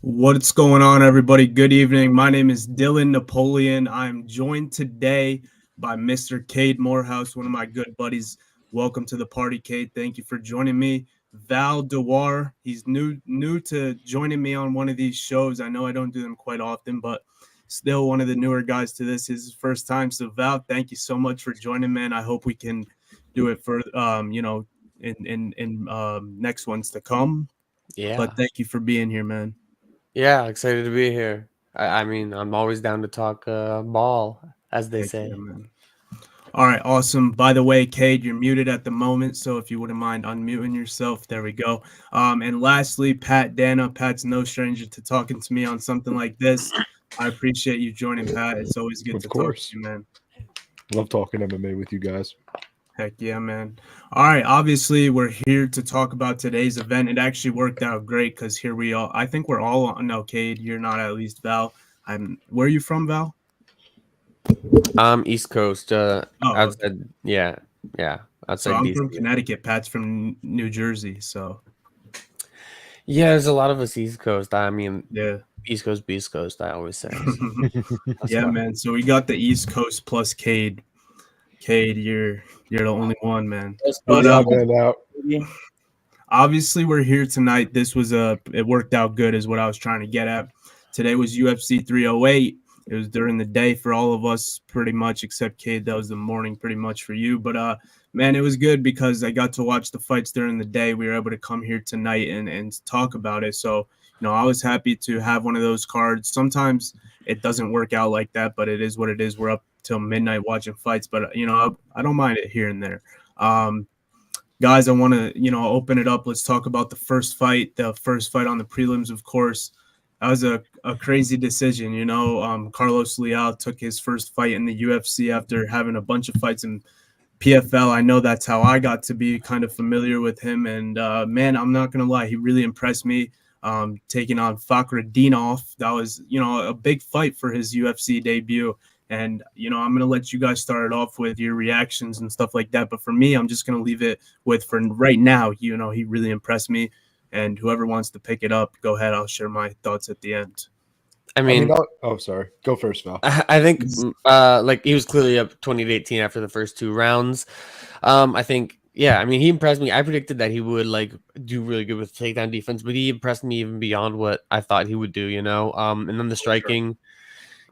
What's going on, everybody? Good evening. My name is Dylan Napoleon. I'm joined today by Mr. Cade Morehouse, one of my good buddies. Welcome to the party, Cade. Thank you for joining me. Val Dewar, he's new to joining me on one of these shows. I know I don't do them quite often, but still one of the newer guys to this. Is his first time. So Val, thank you so much for joining, man. I hope we can do it for in next ones to come. But Yeah. thank you for being here, man. Yeah, excited to be here. I mean, I'm always down to talk ball, as they Heck yeah, say. man. All right, awesome. By the way, Cade, you're muted at the moment, so if you wouldn't mind unmuting yourself, there we go. And lastly, Pat Dana. Pat's no stranger to talking to me on something like this. I appreciate you joining, Pat. It's always good Of to talk to course. you, man. Love talking MMA with you guys. Heck yeah, man. All right, obviously, we're here to talk about today's event. It actually worked out great because here we all, I think we're all on. No, Cade, you're not, at least Val. Where are you from, Val? East Coast, Oh, okay. outside, yeah, So outside I'm DC. from Connecticut. Pat's from New Jersey. So Yeah, there's a lot of us East Coast. I mean, yeah. East Coast, Beast Coast, I always say. So that's Yeah, fine. man. So we got the East Coast plus Cade. Cade, you're the only one, man. West You're But the Coast, odd man out. baby. obviously we're here tonight. It worked out good, is what I was trying to get at. Today was UFC 308. It was during the day for all of us, pretty much, except Cade. That was the morning, pretty much for you. But man, it was good because I got to watch the fights during the day. We were able to come here tonight and talk about it. So I was happy to have one of those cards. Sometimes it doesn't work out like that, but it is what it is. We're up till midnight watching fights, but I don't mind it here and there. Um, Guys, I want to open it up. Let's talk about the first fight on the prelims. Of course, that was a crazy decision. Carlos Leal took his first fight in the UFC after having a bunch of fights in PFL. I know that's how I got to be kind of familiar with him, and man, I'm not gonna lie, he really impressed me. Taking on Fakhretdinov, that was a big fight for his UFC debut. And I'm gonna let you guys start it off with your reactions and stuff like that. But for me, I'm just gonna leave it with, for right now. He really impressed me. And whoever wants to pick it up, go ahead. I'll share my thoughts at the end. I I mean, mean, sorry. Go first, Val. I think like he was clearly up 20-18 after the first two rounds. I think yeah, I mean he impressed me. I predicted that he would like do really good with takedown defense, but he impressed me even beyond what I thought he would do, you know. And then the Sure. striking,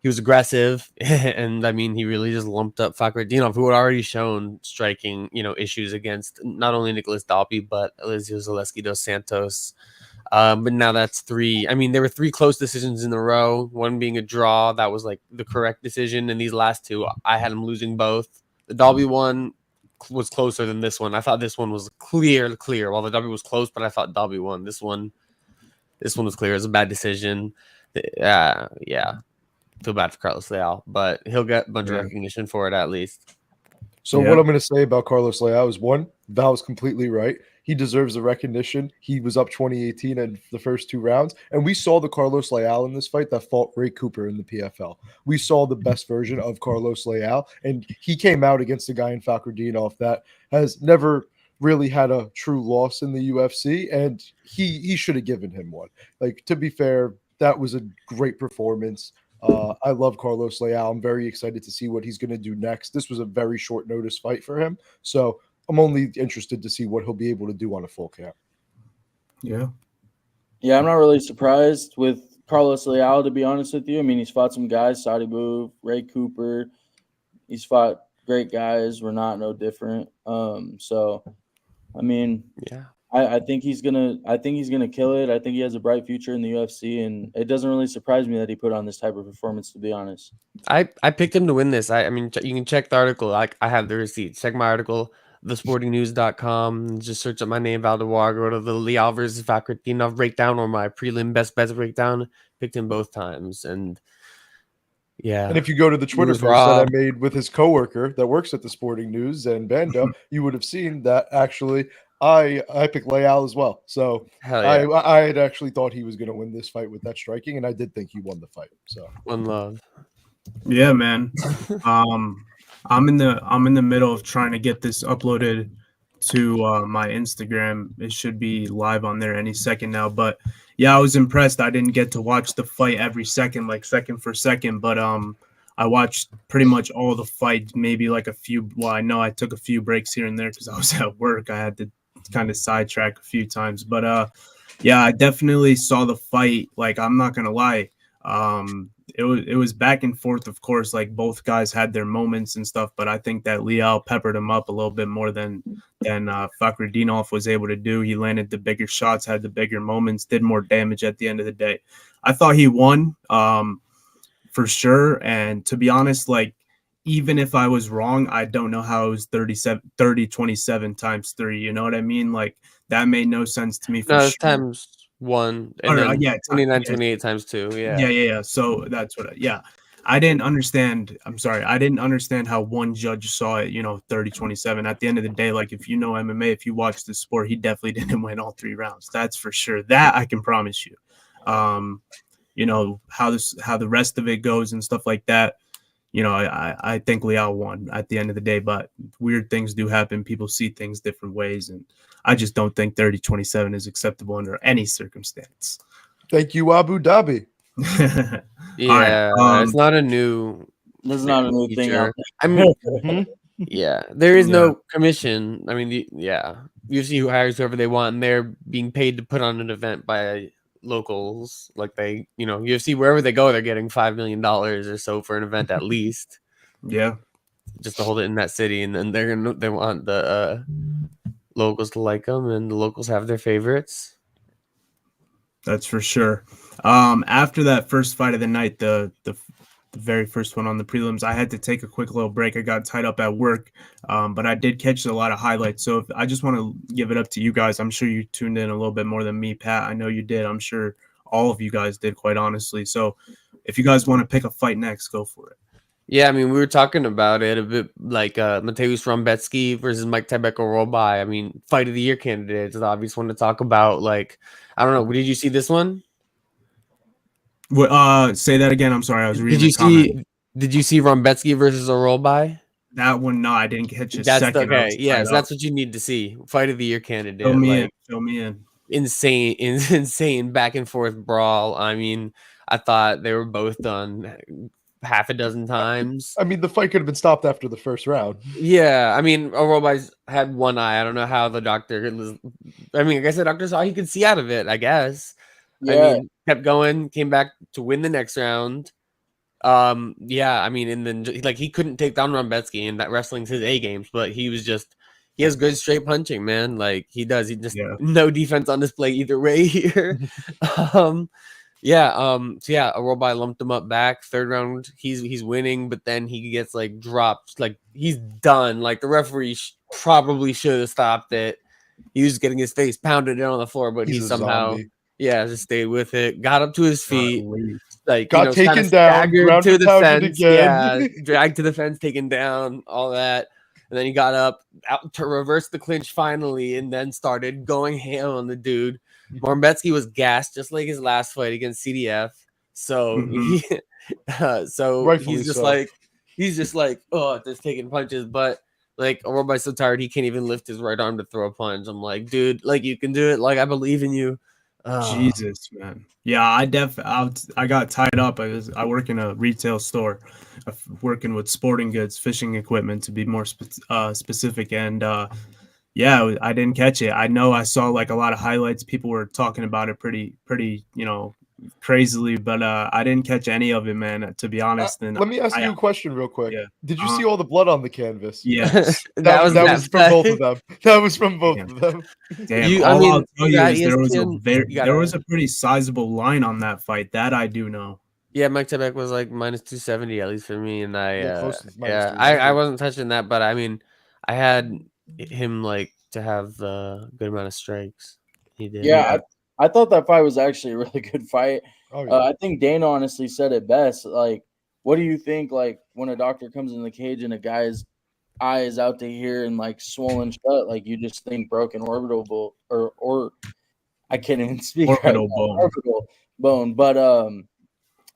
he was aggressive, and I mean he really just lumped up Fakhretdinov, who had already shown striking, issues against not only Nicholas Dalby but Elizeu Zaleski dos Santos. But now that's three. I mean, there were three close decisions in a row. One being a draw, that was like the correct decision, and these last two, I had him losing both. The Dalby one was closer than this one. I thought this one was clear. While the Dalby was close, but I thought Dalby won. This one was clear. It was a bad decision. Yeah, feel bad for Carlos Leal, but he'll get a bunch of Yeah. recognition for it at least. So Yeah. what I'm going to say about Carlos Leal is one, Val is completely right. He deserves the recognition. He was up 2018 in the first two rounds, and we saw the Carlos Leal in this fight that fought Ray Cooper in the PFL. We saw the best version of Carlos Leal, and he came out against a guy in Fakhretdinov that has never really had a true loss in the UFC, and he should have given him one. Like, to be fair, that was a great performance. I love Carlos Leal. I'm very excited to see what he's going to do next. This was a very short notice fight for him, so I'm only interested to see what he'll be able to do on a full camp. Yeah. Yeah, I'm not really surprised with Carlos Leal, to be honest with you. I mean, he's fought some guys, Saudi Boo, Ray Cooper. He's fought great guys. We're not no different. So I mean, Yeah. I think he's gonna kill it. I think he has a bright future in the UFC, and it doesn't really surprise me that he put on this type of performance, to be honest. I picked him to win this. I mean, you can check the article. I have the receipts. Check my article, thesportingnews.com. Just search up my name, Valdewar. Go to the Leal versus Fakhretdinov breakdown or my prelim best bets breakdown. Picked him both times, and yeah, And if you go to the it Twitter was post that raw. I made with his coworker that works at the Sporting News and Banda, you would have seen that actually I picked Leal as well. So Hell I yeah, I had actually thought he was going to win this fight with that striking, and I did think he won the fight. So one love. Yeah, man. Um, I'm in the middle of trying to get this uploaded to my Instagram. It should be live on there any second now. But Yeah, I was impressed. I didn't get to watch the fight every second, like second for second, but I watched pretty much all the fight, maybe like a few. Well, I know I took a few breaks here and there because I was at work. I had to kind of sidetrack a few times, but yeah, I definitely saw the fight. Like, I'm not gonna lie, it was back and forth, of course. Like, both guys had their moments and stuff, but I think that Leal peppered him up a little bit more than Fakhretdinov was able to do. He landed the bigger shots, had the bigger moments, did more damage at the end of the day. I thought he won, for sure. And to be honest, like, even if I was wrong, I don't know how it was 27 times 3. You know what I mean? Like, that made no sense to me for No, it's sure. times 1, and Or, then yeah, 29, yeah, 28 times 2. yeah, yeah, yeah. So that's what, yeah. I didn't understand. I'm sorry. I didn't understand how one judge saw it, 30-27. At the end of the day, like, if you know MMA, if you watch the sport, he definitely didn't win all 3 rounds. That's for sure. That I can promise you. How the rest of it goes and stuff like that. I think Leal won at the end of the day, but weird things do happen. People see things different ways, and I just don't think 30-27 is acceptable under any circumstance. Thank you, Abu Dhabi. Yeah, right, it's not a new This is not a new thing out feature. there. I mean, Mhm. yeah, there is Yeah. no commission. I mean, UFC who hires whoever they want, and they're being paid to put on an event by locals. Like UFC wherever they go, they're getting $5 million or so for an event at least, Yeah, just to hold it in that city. And then they want the locals to like them, and the locals have their favorites. that's for sure. After that first fight of the night, the very first one on the prelims, I had to take a quick little break. I got tied up at work, but I did catch a lot of highlights. So I just want to give it up to you guys. I'm sure you tuned in a little bit more than me, Pat. I know you did. I'm sure all of you guys did, quite honestly. So if you guys want to pick a fight next, go for it. Yeah, I mean, we were talking about it a bit, like Mateusz Rombetsky versus Mike Tybeko Robai. I mean, fight of the year candidates. The obvious one to talk about. Like, I don't know. Did you see this one? Say that again. I'm sorry. I was reading Did you the comment. see? Did you see Rombetsky versus Robai? That one, no, I didn't catch a That's second. I okay. was Yes, tied up. that's what you need to see. Fight of the year candidate. Fill me in. Like, Fill me in. insane back and forth brawl. I mean, I thought they were both done half a dozen times. I mean, the fight could have been stopped after the first round. Yeah, I mean, Orobai's had one eye. I don't know how the doctor was. I mean, I guess the doctor saw he could see out of it, I guess. Yeah. I mean, kept going, came back to win the next round. Yeah, I mean, and then like he couldn't take down Rombetsky, and that wrestling's his A games, but he has good straight punching, man. Like he does. He just no defense on display either way here. So Robai lumped him up back. Third round, he's winning, but then he gets like dropped. Like he's done. Like the referee probably should have stopped it. He was getting his face pounded in on the floor, but he somehow just stayed with it. Got up to his feet. Like got taken down, to the fence, again. dragged to the fence, taken down, all that, and then he got up out to reverse the clinch finally, and then started going ham on the dude. Rombetsky was gassed just like his last fight against CDF, so he's just like just taking punches, but like Orobai's so tired he can't even lift his right arm to throw a punch. I'm like, dude, like you can do it. Like I believe in you. Jesus, man. Yeah, I got tied up. I work in a retail store, working with sporting goods, fishing equipment to be more specific. And yeah, I didn't catch it. I know I saw like a lot of highlights. People were talking about it pretty, crazily, but I didn't catch any of it, man. To be honest. And let me ask you a question real quick. Yeah. Did you see all the blood on the canvas? Yes. that was from both of them. That was from both of them. Damn. I'll tell you is there was a pretty sizable line on that fight. That I do know. Yeah, Mike Tybek was like minus 270 at least for me, and I wasn't touching that, but I mean, I had him like to have a good amount of strikes. He did. Yeah, I thought that fight was actually a really good fight. Oh, yeah. I think Dana honestly said it best. Like, what do you think? Like when a doctor comes in the cage and a guy's eye is out to here and like swollen shut, like you just think broken orbital or I can't even speak orbital bone, but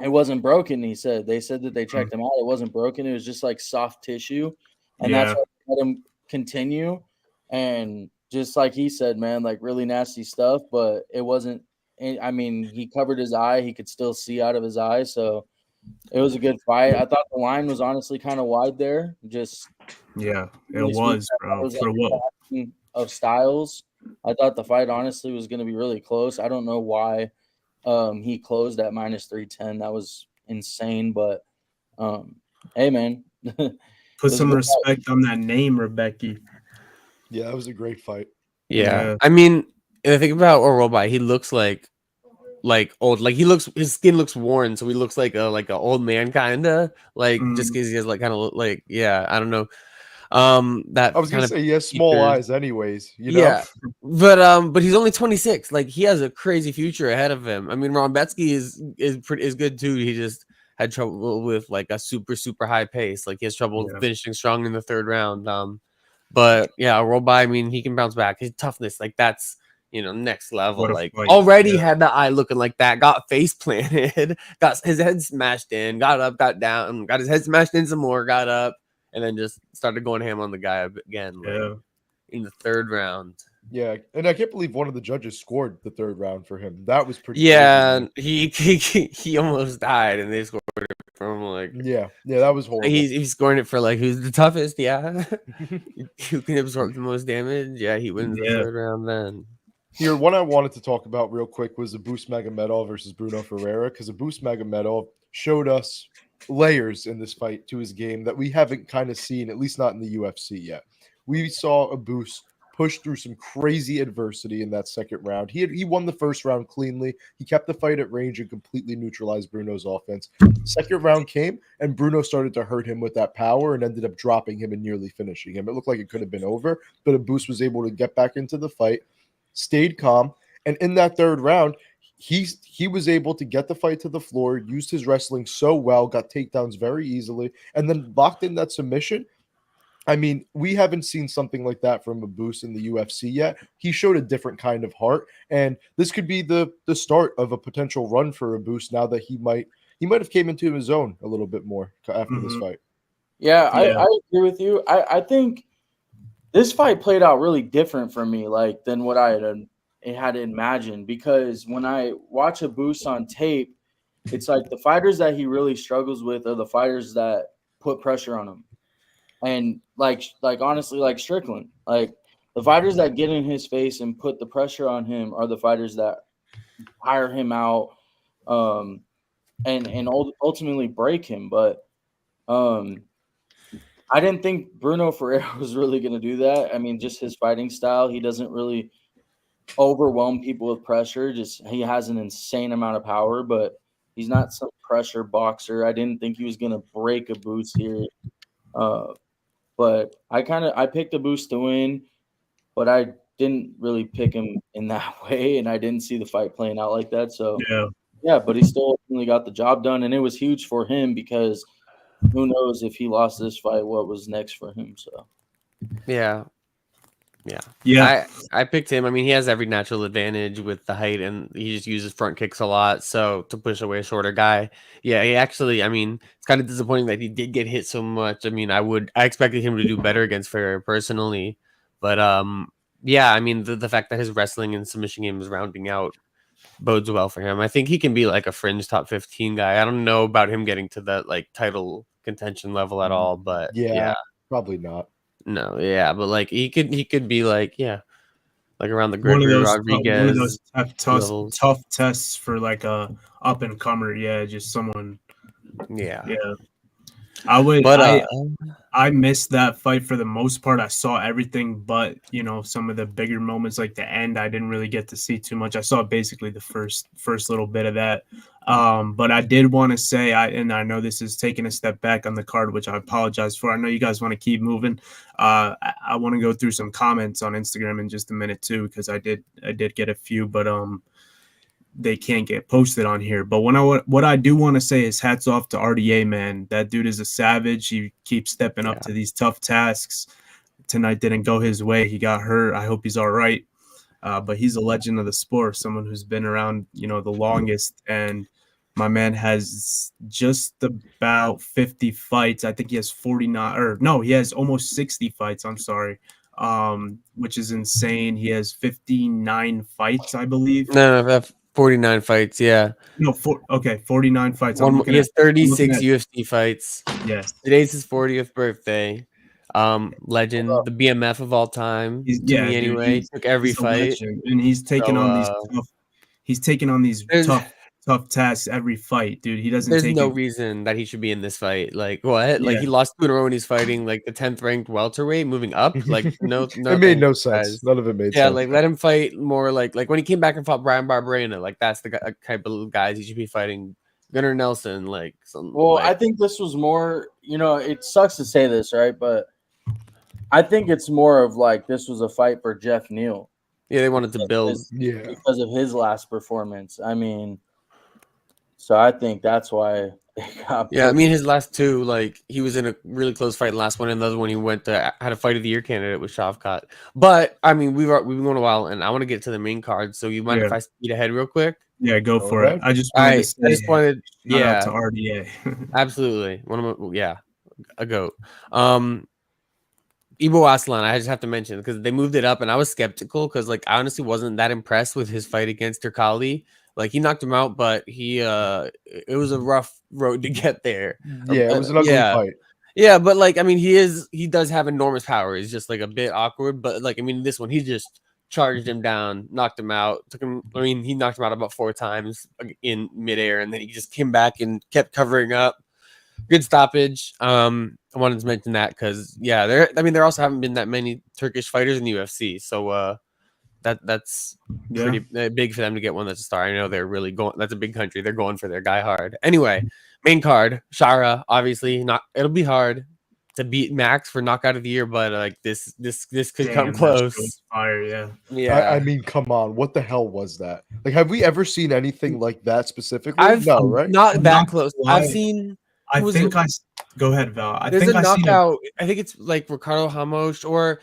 it wasn't broken. They said that they checked him out. It wasn't broken. It was just like soft tissue, and that's why they let him continue. And just like he said, man, like really nasty stuff, but it wasn't I mean, he covered his eye. He could still see out of his eye. So it was a good fight. I thought the line was honestly kind of wide there. Just Yeah, it really speaking, was, I thought bro. it was For like what? a clashing of styles. I thought the fight honestly was going to be really close. I don't know why he closed at -310. That was insane. But hey, man, it Put was a some good respect on that name, Rebecca. Yeah, that was a great fight. Yeah. Yeah. I mean, if I think about Orobai, he looks like old. Like his skin looks worn, so he looks like a old man kinda. Like just Mm, because he has like kind of like I don't know. That I was gonna kind of say he has small features. eyes, anyways. You know. Yeah. But he's only 26. Like he has a crazy future ahead of him. I mean, Ron Betsky is good too. He just had trouble with like a super high pace. Like he has trouble yeah. finishing strong in the third round. But yeah, Robai, I mean, he can bounce back. His toughness, like that's next level. What a Like fight. already Yeah. had the eye looking like that, got face planted, got his head smashed in, got up, got down, got his head smashed in some more, got up, and then just started going ham on the guy again, like Yeah. in the third round. Yeah, and I can't believe one of the judges scored the third round for him. That was pretty Yeah, crazy. he almost died, and they scored it for him. Like Yeah, that was horrible. he's scoring it for like who's the toughest? Yeah, who can absorb the most damage? Yeah, he wins the Yeah. third round then. Here, one I wanted to talk about real quick was Abus Magomedov versus Bruno Ferreira, because Abus Magomedov showed us layers in this fight to his game that we haven't kind of seen, at least not in the UFC yet. We saw Abus push through some crazy adversity in that second round. He won the first round cleanly. He kept the fight at range and completely neutralized Bruno's offense. Second round came, and Bruno started to hurt him with that power and ended up dropping him and nearly finishing him. It looked like it could have been over, but Abus was able to get back into the fight, stayed calm, and in that third round, he was able to get the fight to the floor, used his wrestling so well, got takedowns very easily, and then locked in that submission. I mean, we haven't seen something like that from Abus in the UFC yet. He showed a different kind of heart, and this could be the start of a potential run for Abus now that he might have came into his own a little bit more after this fight. Yeah, Yeah. I agree with you. I think this fight played out really different for me, like than what I had imagined. Because when I watch Abus on tape, it's like the fighters that he really struggles with are the fighters that put pressure on him, and like honestly, like Strickland, like the fighters that get in his face and put the pressure on him are the fighters that hire him out, and ultimately break him. But I didn't think Bruno Ferreira was really going to do that. I mean, just his fighting style, he doesn't really overwhelm people with pressure. Just he has an insane amount of power, but he's not some pressure boxer. I didn't think he was going to break Abus here. But I picked Abus to win, but I didn't really pick him in that way, and I didn't see the fight playing out like that. So yeah, but he still ultimately got the job done, and it was huge for him because who knows if he lost this fight, what was next for him. So Yeah. I picked him. I mean, he has every natural advantage with the height, and he just uses front kicks a lot. So to push away a shorter guy, yeah, he actually. I mean, it's kind of disappointing that he did get hit so much. I mean, I expected him to do better against Ferrer personally, but yeah, I mean, the fact that his wrestling and submission game is rounding out bodes well for him. I think he can be like a fringe top 15 guy. I don't know about him getting to that like title contention level at all, but yeah. Probably not. No, yeah, but like he could be like like around the One Gregory of Rodriguez those levels. tough tests for like a up and comer. Yeah, just someone. Yeah. Yeah. I would. But I missed that fight for the most part. I saw everything, but some of the bigger moments, like the end, I didn't really get to see too much. I saw basically the first little bit of that. But I did want to say, and I know this is taking a step back on the card, which I apologize for. I know you guys want to keep moving. I want to go through some comments on Instagram in just a minute too, because I did get a few, but they can't get posted on here. But what I do want to say is hats off to RDA, man. That dude is a savage. He keeps stepping up to these tough tasks. Tonight didn't go his way. He got hurt. I hope he's all right. But he's a legend of the sport, someone who's been around, the longest. And my man has just about 50 fights. I think he has 49, or no, he has almost 60 fights. I'm sorry. Which is insane. He has 59 fights, I believe. no, 49 fights, yeah. No, 49 fights. He I'm has 36 at UFC fights. yes. Today's his 40th birthday. Legend, the BMF of all time. To me, Dude, anyway. Took every he's a fight. legend, and he's taking So, on these there's tough tasks every fight, dude. He doesn't there's take no it. reason that he should be in this fight. Like what? Like Yeah, he lost 2 in a row when he's fighting like the 10th ranked welterweight, moving up. Like no, It made thanks, no sense. guys. None of it made Yeah, sense. like let him fight more like when he came back and fought Brian Barberena. Like that's the type of guys he should be fighting. Gunnar Nelson, like some. Well, like, I think this was more. It sucks to say this, right? But I think it's more of like this was a fight for Jeff Neal. yeah, they wanted to build. Yeah. Because of his last performance. I mean, so I think that's why they got. Yeah, I mean his last 2, like he was in a really close fight in the last one, and the other one he went to had a fight of the year candidate with Shavkat. But I mean we've been going a while, and I want to get to the main card. So you mind if I speed ahead real quick? yeah, go for it. I just All wanted to right, say, I just wanted, shout out yeah, to RDA. absolutely. One of my, yeah, a goat. Ibo Aslan, I just have to mention because they moved it up, and I was skeptical because like I honestly wasn't that impressed with his fight against Turkali. Like he knocked him out, but it was a rough road to get there. Yeah, it was an ugly fight. Yeah, but like I mean, he does have enormous power. He's just like a bit awkward, but like I mean, this one he just charged him down, knocked him out, took him. I mean, he knocked him out about 4 times in midair, and then he just came back and kept covering up. Good stoppage. I wanted to mention that because there also haven't been that many Turkish fighters in the UFC, so that's pretty big for them to get one that's a star. I know they're really going. That's a big country. They're going for their guy hard. Anyway, main card, Shara. Obviously, it'll be hard to beat Max for knockout of the year, but like this could come close. Fire, I mean, come on, what the hell was that? Like, have we ever seen anything like that specifically? Right? Not that close. I've seen. Go ahead, Val. There's a knockout. I think it's like Ricardo Hamosh, or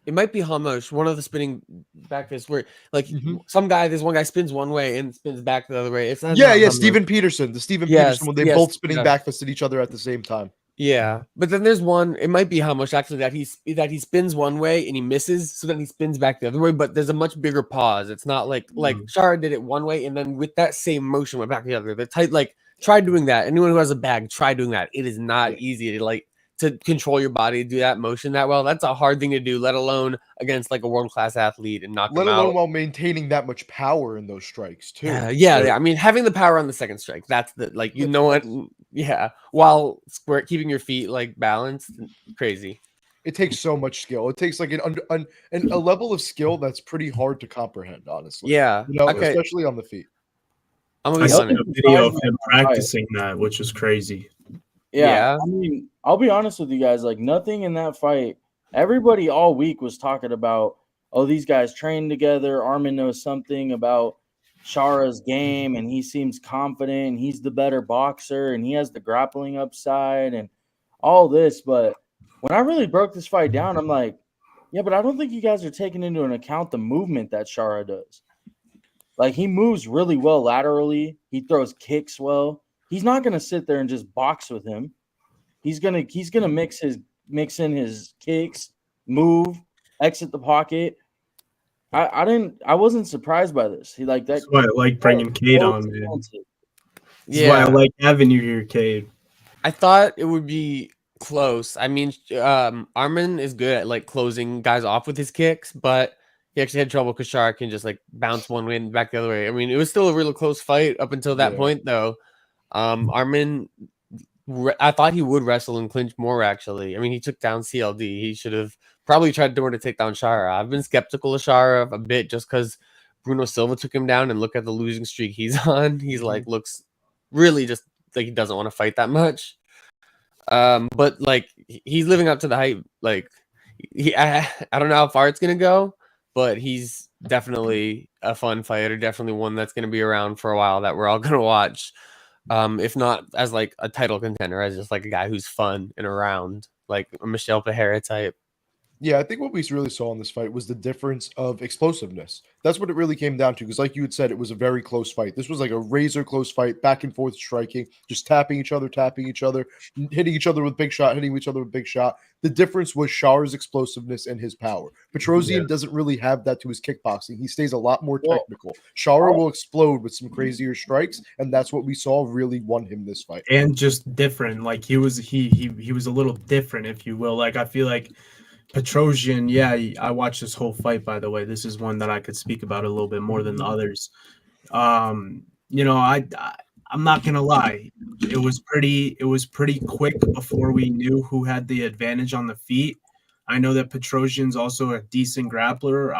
it might be Hamosh, one of the spinning back fists where like there's one guy spins one way and spins back the other way. It's not Steven Peterson. The Steven Peterson when they both spinning back fists at each other at the same time. Yeah, but then there's one. It might be Hamosh actually that he spins one way and he misses, so then he spins back the other way. But there's a much bigger pause. It's not like Shara did it one way and then with that same motion went back the other. The tight try doing that. Anyone who has a bag, try doing that. It is not easy to control your body, do that motion that well. That's a hard thing to do, let alone against like a world-class athlete and knock them out. Let alone while maintaining that much power in those strikes too. Yeah. I mean, having the power on the second strike, that's the what. Yeah, while keeping your feet like balanced, crazy. It takes so much skill. It takes like a level of skill that's pretty hard to comprehend, honestly. Yeah, especially on the feet. I saw a video of him practicing that, which was crazy. Yeah, I mean, I'll be honest with you guys. Like nothing in that fight. Everybody all week was talking about, oh, these guys train together. Armin knows something about Shara's game, and he seems confident. And he's the better boxer, and he has the grappling upside, and all this. But when I really broke this fight down, I'm like, yeah, but I don't think you guys are taking into an account the movement that Shara does. Like he moves really well laterally. He throws kicks well. He's not gonna sit there and just box with him. He's gonna mix in his kicks, move, exit the pocket. I wasn't surprised by this. He like that. That's why I like bringing Cade on, man. That's why I like having you here, Cade. I thought it would be close. I mean, Armin is good at like closing guys off with his kicks, but he actually had trouble because Shara can just like bounce one way and back the other way. I mean, it was still a really close fight up until that point, though. Armin, I thought he would wrestle and clinch more, actually. I mean, he took down CLD. He should have probably tried to take down Shara. I've been skeptical of Shara a bit just because Bruno Silva took him down, and look at the losing streak he's on. He's like, looks really just like he doesn't want to fight that much. But like he's living up to the hype. Like I don't know how far it's gonna go, but he's definitely a fun fighter, definitely one that's going to be around for a while that we're all going to watch. If not as like a title contender, as just like a guy who's fun and around, like a Michelle Pereira type. Yeah, I think what we really saw in this fight was the difference of explosiveness. That's what it really came down to. Because, like you had said, it was a very close fight. This was like a razor close fight, back and forth striking, just tapping each other, hitting each other with big shot, hitting each other with big shot. The difference was Shara's explosiveness and his power. Petrosian doesn't really have that to his kickboxing. He stays a lot more technical. Shara will explode with some crazier strikes, and that's what we saw really won him this fight. And just different. Like he was a little different, if you will. Like I feel like Petrosian, I watched this whole fight, by the way. This is one that I could speak about a little bit more than the others. I'm not gonna lie. It was pretty quick before we knew who had the advantage on the feet. I know that Petrosian's also a decent grappler.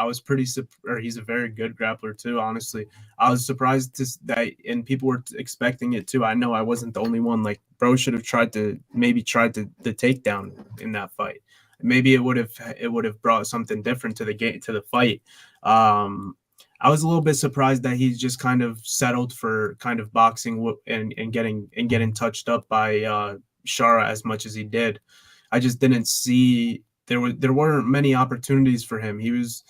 He's a very good grappler too, honestly. I was surprised that, and people were expecting it too. I know I wasn't the only one. Like, bro should have tried the takedown in that fight. Maybe it would have brought something different to the fight. I was a little bit surprised that he's just kind of settled for kind of boxing and getting touched up by Shara as much as he did. I just didn't see there weren't many opportunities for him. He was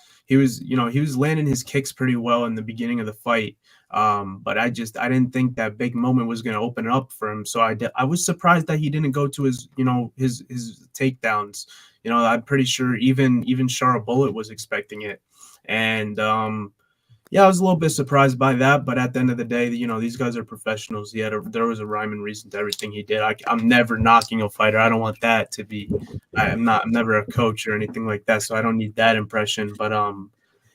landing his kicks pretty well in the beginning of the fight. But I didn't think that big moment was going to open it up for him. So I was surprised that he didn't go to his takedowns. I'm pretty sure even Shara Bullet was expecting it. And I was a little bit surprised by that, but at the end of the day, these guys are professionals. There was a rhyme and reason to everything he did. I'm never knocking a fighter. I don't want that to be. I'm never a coach or anything like that, so I don't need that impression. But I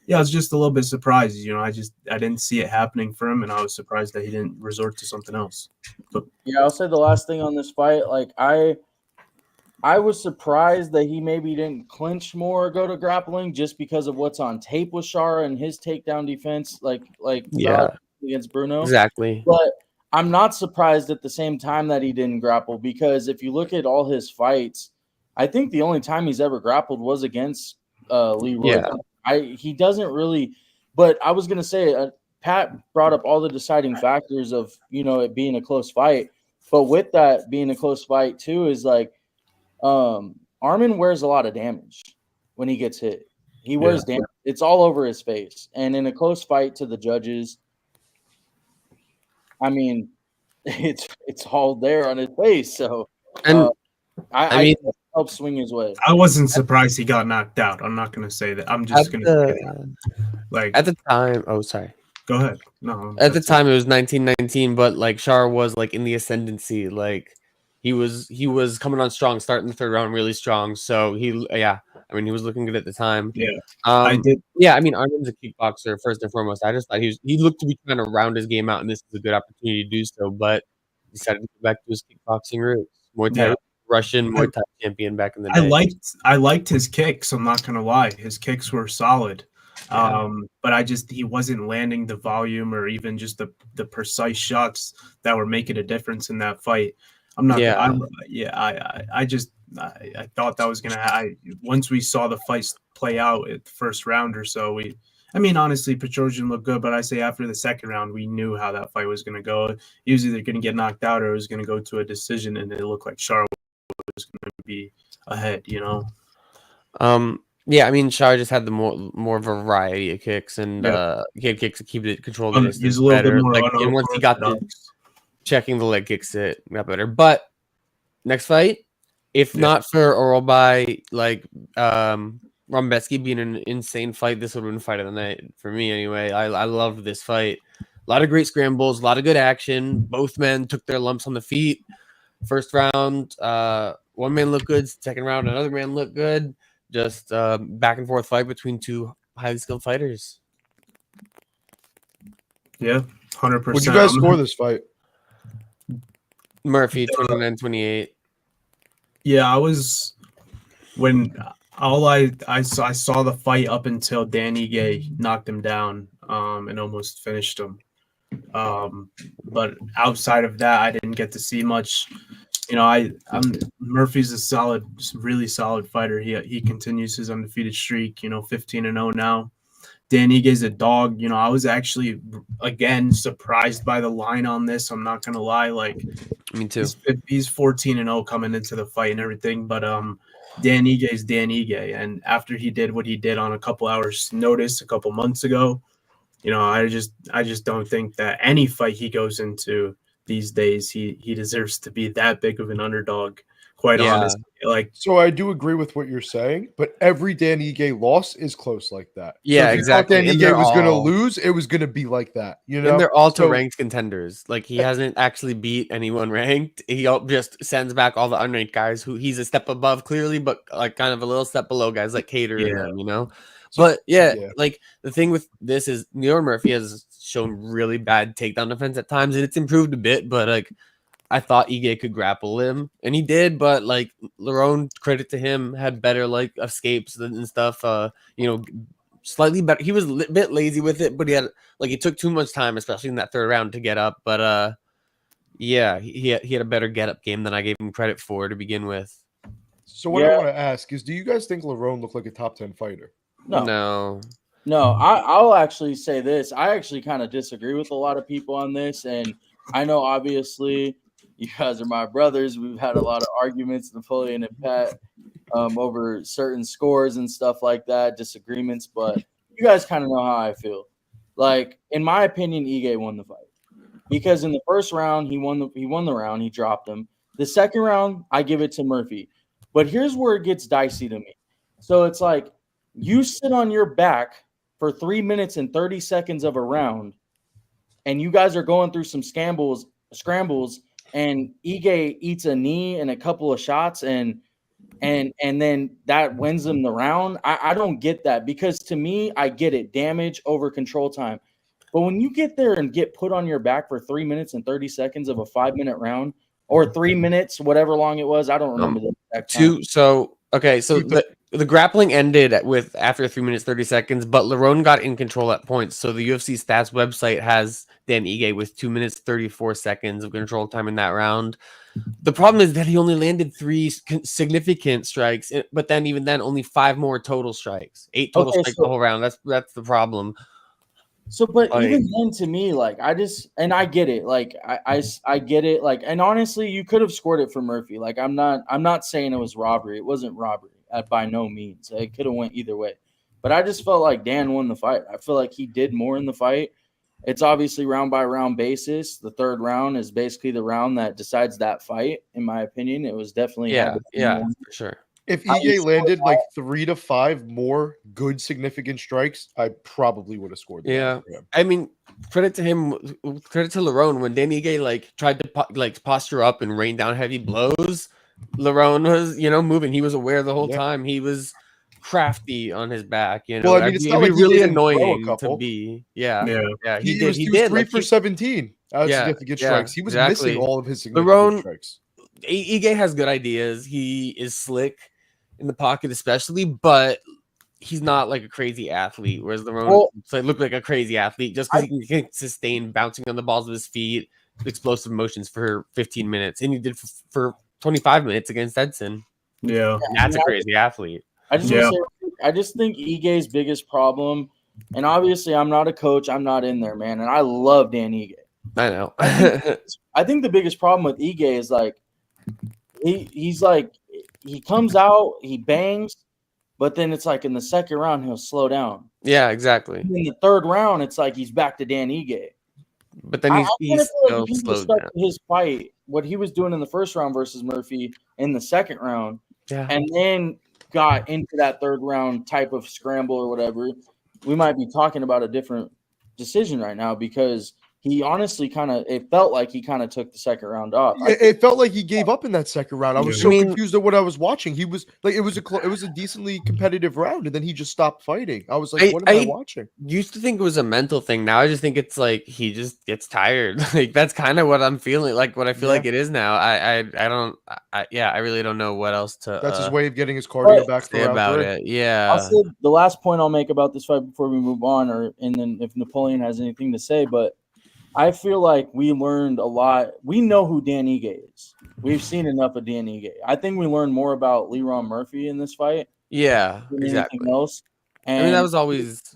was just a little bit surprised. I didn't see it happening for him, and I was surprised that he didn't resort to something else. But I'll say the last thing on this fight, like I was surprised that he maybe didn't clinch more or go to grappling just because of what's on tape with Shara and his takedown defense, against Bruno. Exactly. But I'm not surprised at the same time that he didn't grapple, because if you look at all his fights, I think the only time he's ever grappled was against Leroy. Yeah. He doesn't really. But I was gonna say, Pat brought up all the deciding factors of it being a close fight. But with that being a close fight too, is like. Armin wears a lot of damage when he gets hit. He wears damage. It's all over his face. And in a close fight to the judges, I mean, it's all there on his face. So I mean, help swing his way. I wasn't surprised he got knocked out. I'm not going to say that. I'm just going to say that. At the time. Oh, sorry. Go ahead. No. At the time, it was 1919, but like Shara was like in the ascendancy. Like he was coming on strong, starting the third round really strong. So he was looking good at the time. Yeah, I did. Yeah, I mean, Armin's a kickboxer first and foremost. I just thought he looked to be trying to round his game out, and this is a good opportunity to do so. But he decided to go back to his kickboxing roots. Muay Thai, Russian Muay Thai champion back in the day. I liked his kicks. I'm not gonna lie, his kicks were solid. But he wasn't landing the volume or even just the precise shots that were making a difference in that fight. I'm not. Yeah. I thought that was gonna. Once we saw the fight play out at the first round or so, honestly, Petrosian looked good, but I say after the second round, we knew how that fight was gonna go. He was either gonna get knocked out or it was gonna go to a decision, and it looked like Shara was gonna be ahead. Yeah, I mean, Shara just had the more variety of kicks, and he had kicks to keep it controlled. He's a little bit more. And once he got checking the leg kicks, it got better. But next fight, if not for Orolbai, Rombetsky being an insane fight, this would have been fight of the night for me anyway. I loved this fight. A lot of great scrambles, a lot of good action. Both men took their lumps on the feet. First round, one man looked good. Second round, another man looked good. Just back and forth fight between two highly skilled fighters. Yeah, 100%. Would you guys score this fight? Murphy, 29-28. Yeah, I saw the fight up until Danny Gay knocked him down and almost finished him. But outside of that, I didn't get to see much. Murphy's a really solid fighter. He continues his undefeated streak. 15-0 now. Dan Igue's a dog. I was actually again surprised by the line on this. I'm not gonna lie. Me too. He's 14-0 coming into the fight and everything, but Dan Ige is Dan Ige, and after he did what he did on a couple hours' notice a couple months ago, I just don't think that any fight he goes into these days he deserves to be that big of an underdog. Quite honestly, so I do agree with what you're saying, but every Dan Ige loss is close like that. Yeah, so if exactly. Dan Ige was going to lose, it was going to be like that. And they're all to ranked contenders. Like he hasn't actually beat anyone ranked. He just sends back all the unranked guys who he's a step above clearly, but like kind of a little step below guys like Cater and them, But like the thing with this is Neil Murphy has shown really bad takedown defense at times, and it's improved a bit, but like I thought Ige could grapple him, and he did, but like Lerone, credit to him, had better like escapes and stuff. Slightly better. He was a bit lazy with it, but he took too much time, especially in that third round, to get up. But he had a better get up game than I gave him credit for to begin with. So what I want to ask is, do you guys think Lerone looked like a top 10 fighter? No. I'll actually say this. I actually kind of disagree with a lot of people on this, and I know obviously you guys are my brothers. We've had a lot of arguments, Napoleon and Pat, over certain scores and stuff like that, disagreements, but you guys kind of know how I feel. Like, in my opinion, Ige won the fight because in the first round, he won the round. He dropped him. The second round, I give it to Murphy. But here's where it gets dicey to me. So it's like you sit on your back for 3 minutes and 30 seconds of a round, and you guys are going through some scrambles, and Ige eats a knee and a couple of shots, and then that wins them the round. I don't get that, because to me, I get it, damage over control time. But when you get there and get put on your back for 3 minutes and 30 seconds of a 5-minute round, or 3 minutes, whatever long it was, I don't remember the exact time. So the grappling ended after 3 minutes 30 seconds, but Lerone got in control at points. So the UFC stats website has Dan Ige with 2 minutes 34 seconds of control time in that round. The problem is that he only landed 3 significant strikes, but then even then only 5 more total strikes. 8 total strikes the whole round. That's the problem. So, but even then, to me, like, I get it. Like, I get it. Like, and honestly, you could have scored it for Murphy. Like, I'm not saying it was robbery. It wasn't robbery by no means. It could have went either way. But I just felt like Dan won the fight. I feel like he did more in the fight. It's obviously round by round basis. The third round is basically the round that decides that fight. In my opinion, it was definitely for sure. If Ige landed like 3 to 5 more good significant strikes, I probably would have scored. I mean, credit to him, credit to Lerone. When Dan Ige like tried to posture up and rain down heavy blows, Lerone was moving. He was aware the whole time. He was crafty on his back. Well, I mean, it's not like really annoying to be. He did. He did 3 for 17 significant strikes. He was missing all of his significant strikes. Ige has good ideas. He is slick in the pocket, especially, but he's not like a crazy athlete. Whereas Lerone looked like a crazy athlete just because he can sustain bouncing on the balls with his feet, explosive motions for 15 minutes, and he did for 25 minutes against Edson. Yeah, and that's a crazy athlete. I just think Ige's biggest problem, and obviously I'm not a coach, I'm not in there, man, and I love Dan Ige. I know. I think the biggest problem with Ige is like he's like he comes out, he bangs, but then it's like in the second round he'll slow down. Yeah, exactly. In the third round, it's like he's back to Dan Ige. But then he's still slowed down. His fight, what he was doing in the first round versus Murphy in the second round, and then got into that third round type of scramble or whatever, we might be talking about a different decision right now, because he honestly it felt like he kind of took the second round off. It felt like he gave up in that second round. I was so confused at what I was watching. He was like, it was a decently competitive round, and then he just stopped fighting. I was like, what am I watching? Used to think it was a mental thing. Now I just think it's like he just gets tired. Like that's kind of what I'm feeling. Like what I feel like it is now. I really don't know what else to. That's his way of getting his cardio back say about it. Yeah. I'll say the last point I'll make about this fight before we move on, and then if Napoleon has anything to say, but I feel like we learned a lot. We know who Dan Ige is. We've seen enough of Dan Ige. I think we learned more about Lerone Murphy in this fight. Yeah, exactly. Anything else. And I mean, that was always,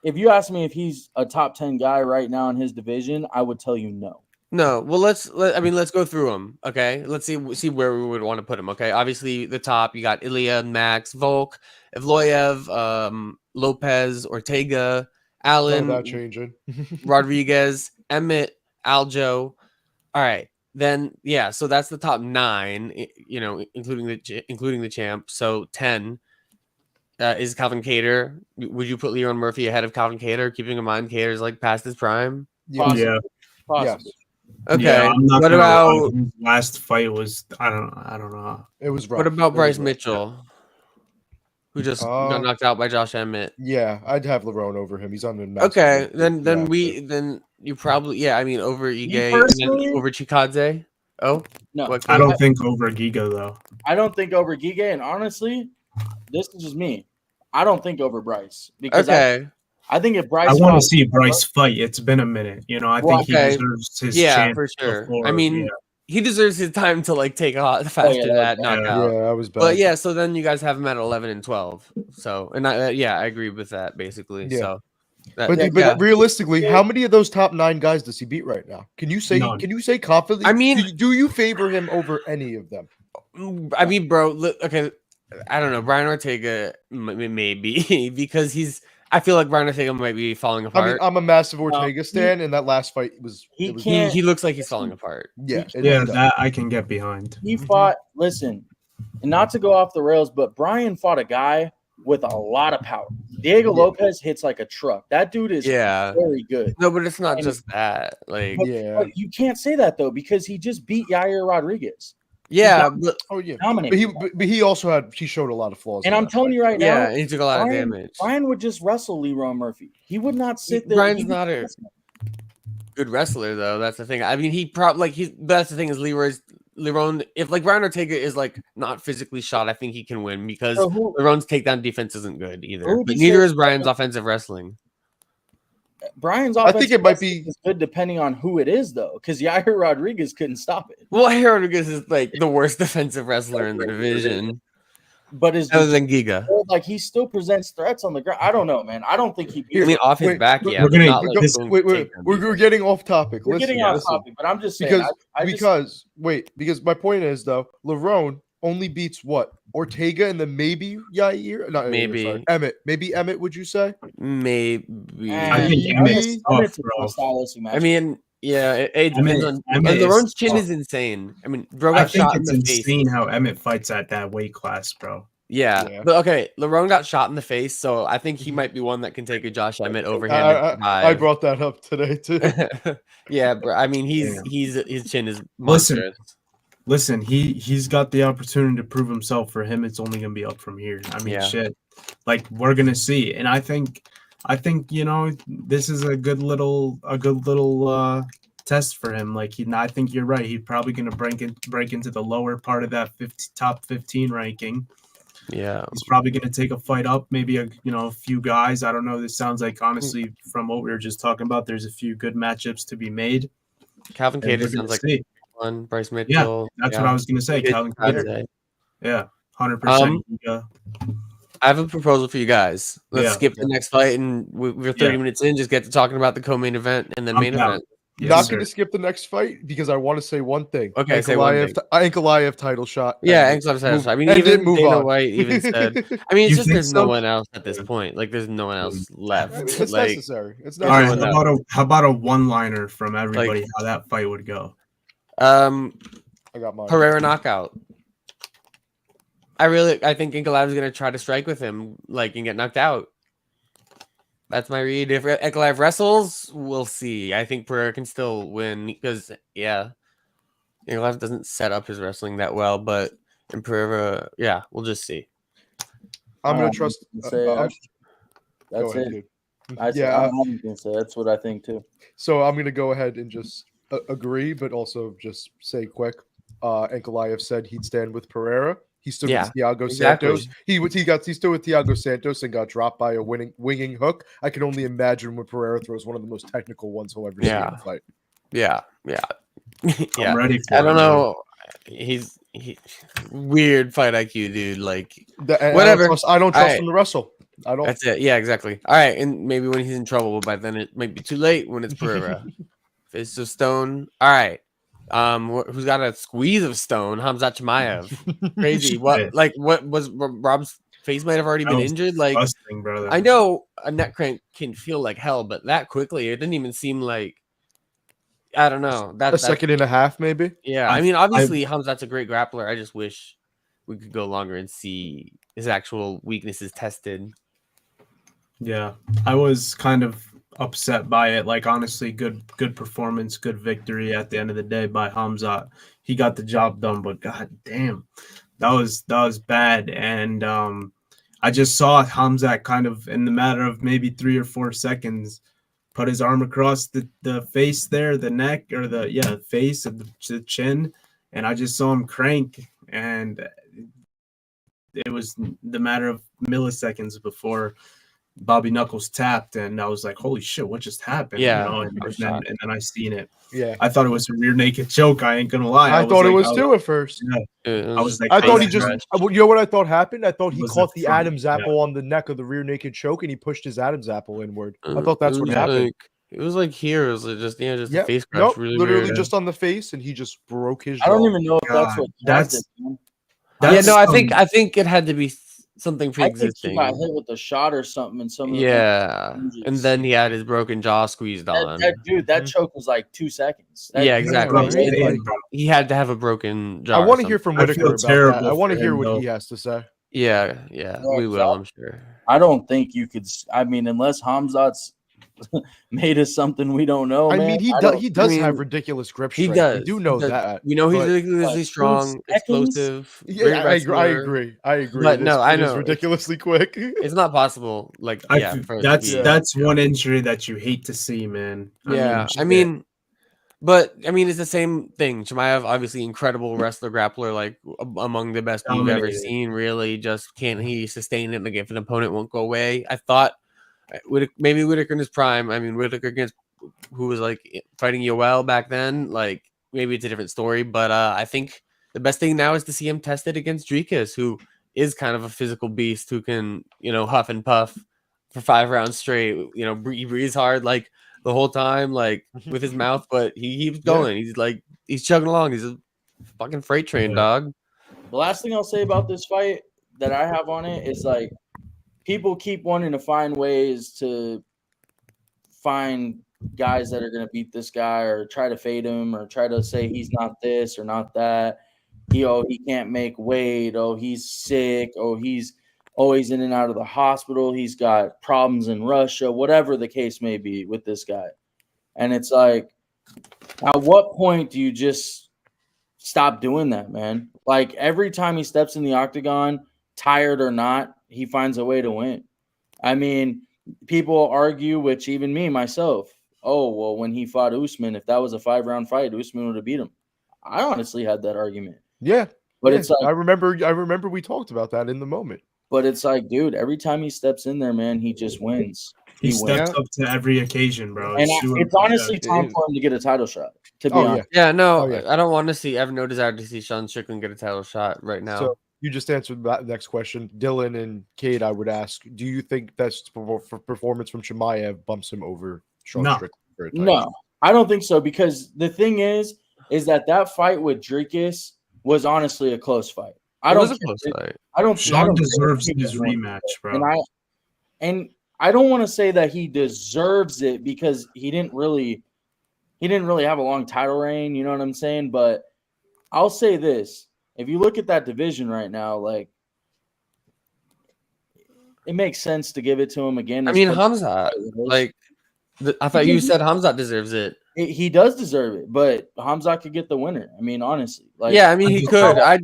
if you ask me if he's a top 10 guy right now in his division, I would tell you no. No, well, let's go through them. Okay, let's see where we would want to put them. Okay, obviously the top you got Ilya, Max, Volk, Evloev, Lopez, Ortega, None of Allen, that changing. Rodriguez, Emmett, Aljo. All right, then yeah, so that's the top 9. You know, including the champ. So 10 is Calvin Kattar. Would you put Leon Murphy ahead of Calvin Kattar, keeping in mind Cater's like past his prime? Yes. Yeah. Possibly. Okay. Yeah, I'm not What gonna lie. about His last fight was I don't know. It was rough. what about It was Bryce rough. Mitchell, who just got knocked out by Josh Emmett? Yeah, I'd have Lerone over him. He's on the massive Okay, weight then reaction. then you probably I mean over Ige and personally- then over Chikadze. Oh, No, what, I don't think over Giga though. I don't think over Giga, and honestly, this is just me. I don't think over Bryce because okay. I think if Bryce, I want to fought- see Bryce fight. It's been a minute. You know, I Well, think he okay. deserves his Yeah, chance for sure. before, I mean, yeah. he deserves his time to like take off after that bad. knockout. Yeah, that was bad. But yeah, so then you guys have him at 11 and 12. So, and I agree with that basically. Yeah. So, But realistically, how many of those top 9 guys does he beat right now? Can you say? None. Can you say confidently? I mean- do you favor him over any of them? I mean, bro, okay, I don't know. Brian Ortega maybe because I feel like Brian Ortega might be falling I apart. mean, I'm a massive Ortega stan, and that last fight was. He it was can't- he looks like he's falling apart. Yeah, it Yeah, does. that I can get behind. he fought. Listen, and not to go off the rails, but Brian fought a guy with a lot of power. Diego Lopez hits like a truck. That dude is Yeah. very good. No, but it's not just that. Like, Yeah. But you can't say that though because he just beat Yair Rodriguez. yeah, but Oh yeah. Dominated. But he also showed a lot of flaws. And in I'm that telling fight. you right yeah, now, he took a lot of Brian- damage. Brian would just wrestle Leroy Murphy. He would not sit there. Brian's He would not a wrestle. good wrestler though. That's the thing. I mean, he probably that's the thing is Leron. If like Brian Ortega is like not physically shot, I think he can win because So who- Leron's takedown defense isn't good either. Who But do you neither say- is Brian's offensive wrestling. Brian's I offense think it might be- is good depending on who it is though, because Yair Rodriguez couldn't stop it. Well, Jair Rodriguez is like the worst defensive wrestler in the division, But is other than Giga. like he still presents threats on the ground. I don't know, man. I don't think he. I mean, off his Wait, back, we're yeah. we're but gonna- not, like, this- going Wait, takedown we're defense. getting off topic. We're getting Listen, off listen. topic, but I'm just saying. Because because my point is though, Lerone only beats what? Ortega and then maybe Yair? Not Yair, Maybe. sorry. Emmett. Maybe Emmett, would you say? Maybe. I think Maybe. Emmett's I'm tough, bro. I mean, yeah, it depends on. Emmett Leron's is chin tough. is insane. I mean, bro I got think shot in it's the face. insane how Emmett fights at that weight class, bro. Yeah, Yeah. but okay, Leron got shot in the face, so I think he might be one that can take a Josh Emmett overhand. and I survive. brought that up today too. Yeah, bro. I mean, Yeah. his chin is Listen, monstrous. Listen, he's got the opportunity to prove himself. For him, it's only gonna be up from here. I mean, Yeah. shit. Like we're gonna see, and I think you know this is a good little test for him. Like I think you're right. He's probably gonna break into the lower part of that top 15 ranking. Yeah, He's probably gonna take a fight up, maybe a few guys. I don't know. This sounds like honestly from what we were just talking about. There's a few good matchups to be made. Calvin and we're Kattar gonna sounds like see. one. Bryce Mitchell. That's what I was gonna say. Good Calvin I'd Kattar. say. Yeah, 100%. I have a proposal for you guys. Let's Yeah. skip the next fight, and we're 30 minutes in. Just get to talking about the co-main event and then I'm main down. event. Yes, Not sir. going to skip the next fight because I want to say one thing. Okay, say one thing. Ankalaev title shot. Yeah, End it. I mean, End it, even move Dana on. White even said. I mean, it's You just think there's no so? one else at this point. Like, there's no one else left. It's like, necessary. It's All right, necessary. how about a one-liner from everybody? How that fight would go? I got mine. Pereira knockout. I think Ankalaev is gonna try to strike with him, like, and get knocked out. That's my read. If Ankalaev wrestles, we'll see. I think Pereira can still win because, yeah, Ankalaev doesn't set up his wrestling that well, but in Pereira, yeah, we'll just see. I'm going to trust. That's go ahead, it. dude. I'm gonna say that's what I think too. So I'm going to go ahead and just agree, but also just say quick. Ankalaev said he'd stand with Pereira. He stood with Thiago exactly. Santos. He stood with Thiago Santos and got dropped by a winging hook. I can only imagine when Pereira throws one of the most technical ones he'll ever see in a fight. Yeah. I'm ready for I it, don't man. know. He's weird fight IQ, dude. Like, And whatever. I don't trust Alright. him to wrestle. I don't. that's it. Yeah, exactly. All right, and maybe when he's in trouble, but by then it might be too late when it's Pereira. Fist of Stone. All right. Who's got a squeeze of stone? Hamzat Chimaev. Crazy. What? Like, what was Rob's face might have already That been was injured? Like, disgusting, brother. I know a neck crank can feel like hell, but that quickly, it didn't even seem like. I don't know. A second and a half, maybe. Yeah, I mean, obviously, Hamzat's a great grappler. I just wish we could go longer and see his actual weaknesses tested. Yeah, I was kind of upset by it. Like, honestly, good performance, good victory at the end of the day by Hamzat. He got the job done, but god damn, that was bad. And I just saw Hamzat kind of in the matter of maybe 3 or 4 seconds put his arm across the face there, the neck, or the face of the chin, and I just saw him crank, and it was the matter of milliseconds before Bobby Knuckles tapped, and I was like, "Holy shit, what just happened?" Yeah, you know, and then I seen it. Yeah, I thought it was a rear naked choke. I ain't gonna lie. I thought it like, was too at first. Yeah, I was like, I thought he face just, stretch. you know what I thought happened? I thought he Was caught the the front, Adam's apple on the neck of the rear naked choke, and he pushed his Adam's apple inward. I Uh, thought that's it what was happened. like- it was like here. It was like just just a Yeah, face scratch. nope, Really literally weird. just on the face, and he just broke his jaw. I don't even know if that's God, what that's- caused it, man. Yeah, That's no, I think it had to be something I think he pre-existing. got hit with a shot or something, and some of the Yeah, changes. and then he had his broken jaw squeezed on. that choke was like 2 seconds. That- Yeah, exactly. right? It- Like- he had to have a broken jaw. I or want to hear something. from I Whitaker feel about that. terrible I want to for hear him, what though. he has to say. Yeah, we so will. I'm sure. I don't think you could. I mean, unless Hamzat's made us something we don't know. I man. mean, he I does. don't- He does I have mean, ridiculous grip He strength. does. We do he know does. that. We know he's but- ridiculously 2 strong, seconds? explosive. Yeah, great I wrestler. agree. I agree. But no, I it is know. ridiculously quick. It's not possible. Like, I yeah, feel- for it to be- that's one injury that you hate to see, man. Yeah, shit. but it's the same thing. Chimaev, obviously incredible wrestler, grappler, like among the best we've ever Dominated. seen. Really, just can't he sustain it? Like if an opponent won't go away, I thought maybe Whitaker in his prime. I mean, Whitaker against who was like fighting Yoel back then. Like maybe it's a different story, but I think the best thing now is to see him tested against Drikas, who is kind of a physical beast who can huff and puff for 5 rounds straight. He breathes hard like the whole time, like with his mouth, but he keeps going. He's chugging along. He's a fucking freight train, dog. The last thing I'll say about this fight that I have on it is like people keep wanting to find ways to find guys that are going to beat this guy or try to fade him or try to say he's not this or not that. He can't make weight. Oh, he's sick. Oh, he's always in and out of the hospital. He's got problems in Russia, whatever the case may be with this guy. And it's like, at what point do you just stop doing that, man? Like every time he steps in the octagon, tired or not, he finds a way to win. I mean, people argue, which even me, myself, oh, well, when he fought Usman, if that was a 5-round fight, Usman would have beat him. I honestly had that argument. Yeah, But yeah. it's like, I remember we talked about that in the moment. but it's like, dude, every time he steps in there, man, he just wins. He wins. steps up to every occasion, bro. And it's honestly Yeah. time for him to get a title shot, to be Oh, honest. Yeah, no, Oh, yeah. I don't want to see. I have no desire to see Sean Strickland get a title shot right now. So you just answered that next question. Dylan and Cade, I would ask, do you think that's for performance from Chimaev bumps him over Sean No. Strickland for a title? No, I don't think so, because the thing is that fight with Drikas was honestly a close fight. It was a close fight. Sean deserves his rematch, bro. And I don't want to say that he deserves it because he didn't really have a long title reign, you know what I'm saying? But I'll say this. If you look at that division right now, like it makes sense to give it to him again. I mean, Hamzat, like I thought you said Hamzat deserves it. He does deserve it, but Hamzat could get the winner. I mean, honestly, like Yeah, I mean he could. I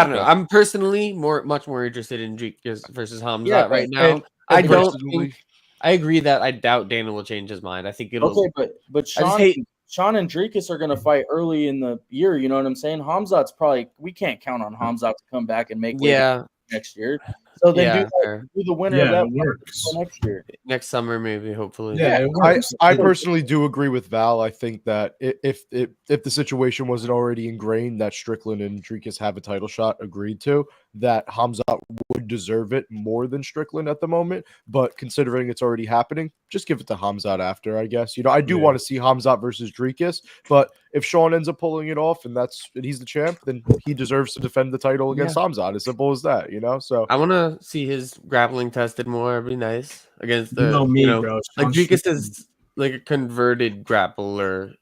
don't know. Okay. I'm personally much more interested in Drikas versus Hamzat Yeah, right now. And I don't personally- think. I agree that I doubt Dana will change his mind. I think it'll. okay, but I just hate. Sean and Drikas are going to fight early in the year. You know what I'm saying? Hamzat's probably we can't count on Hamzat to come back and make weight Yeah, next year. So then Yeah, do fair. the winner of Yeah, that it works. for next year. Next summer, maybe, hopefully. Yeah, it I, works. I personally do agree with Val. I think that if the situation wasn't already ingrained that Strickland and Dricus have a title shot agreed to, that Hamzat would deserve it more than Strickland at the moment. But considering it's already happening, just give it to Hamzat after, I guess. You know, I do Yeah. want to see Hamzat versus Dricus, but if Sean ends up pulling it off and he's the champ, then he deserves to defend the title against Hamzat. As simple as that, you know? So I want to see his grappling tested more. It'd be nice against You the, know me, bro. like Sean Dricus Strickland. is like a converted grappler.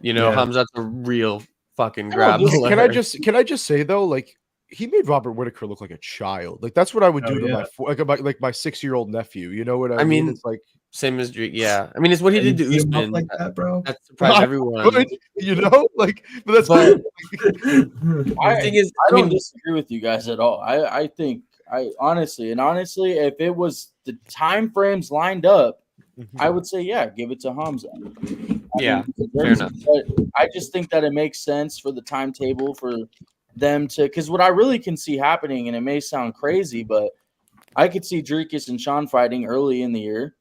Yeah. Hamzat's a real fucking Can I grappler. can I just say though, like he made Robert Whitaker look like a child. Like that's what I would Oh, do to yeah. my 6-year-old nephew. You know what I I mean? mean, It's like Same as Drake. Yeah, I mean, it's what he And you did to beat him up Usman like that, bro. that surprised everyone. good, you know, like, but that's But I, the thing is, I I don't mean, disagree with you guys at all. I think honestly, if it was the time frames lined up, I would say give it to Hamza. Yeah, fair enough. But I just think that it makes sense for the timetable for them to, because what I really can see happening, and it may sound crazy, but I could see Dricus and Sean fighting early in the year.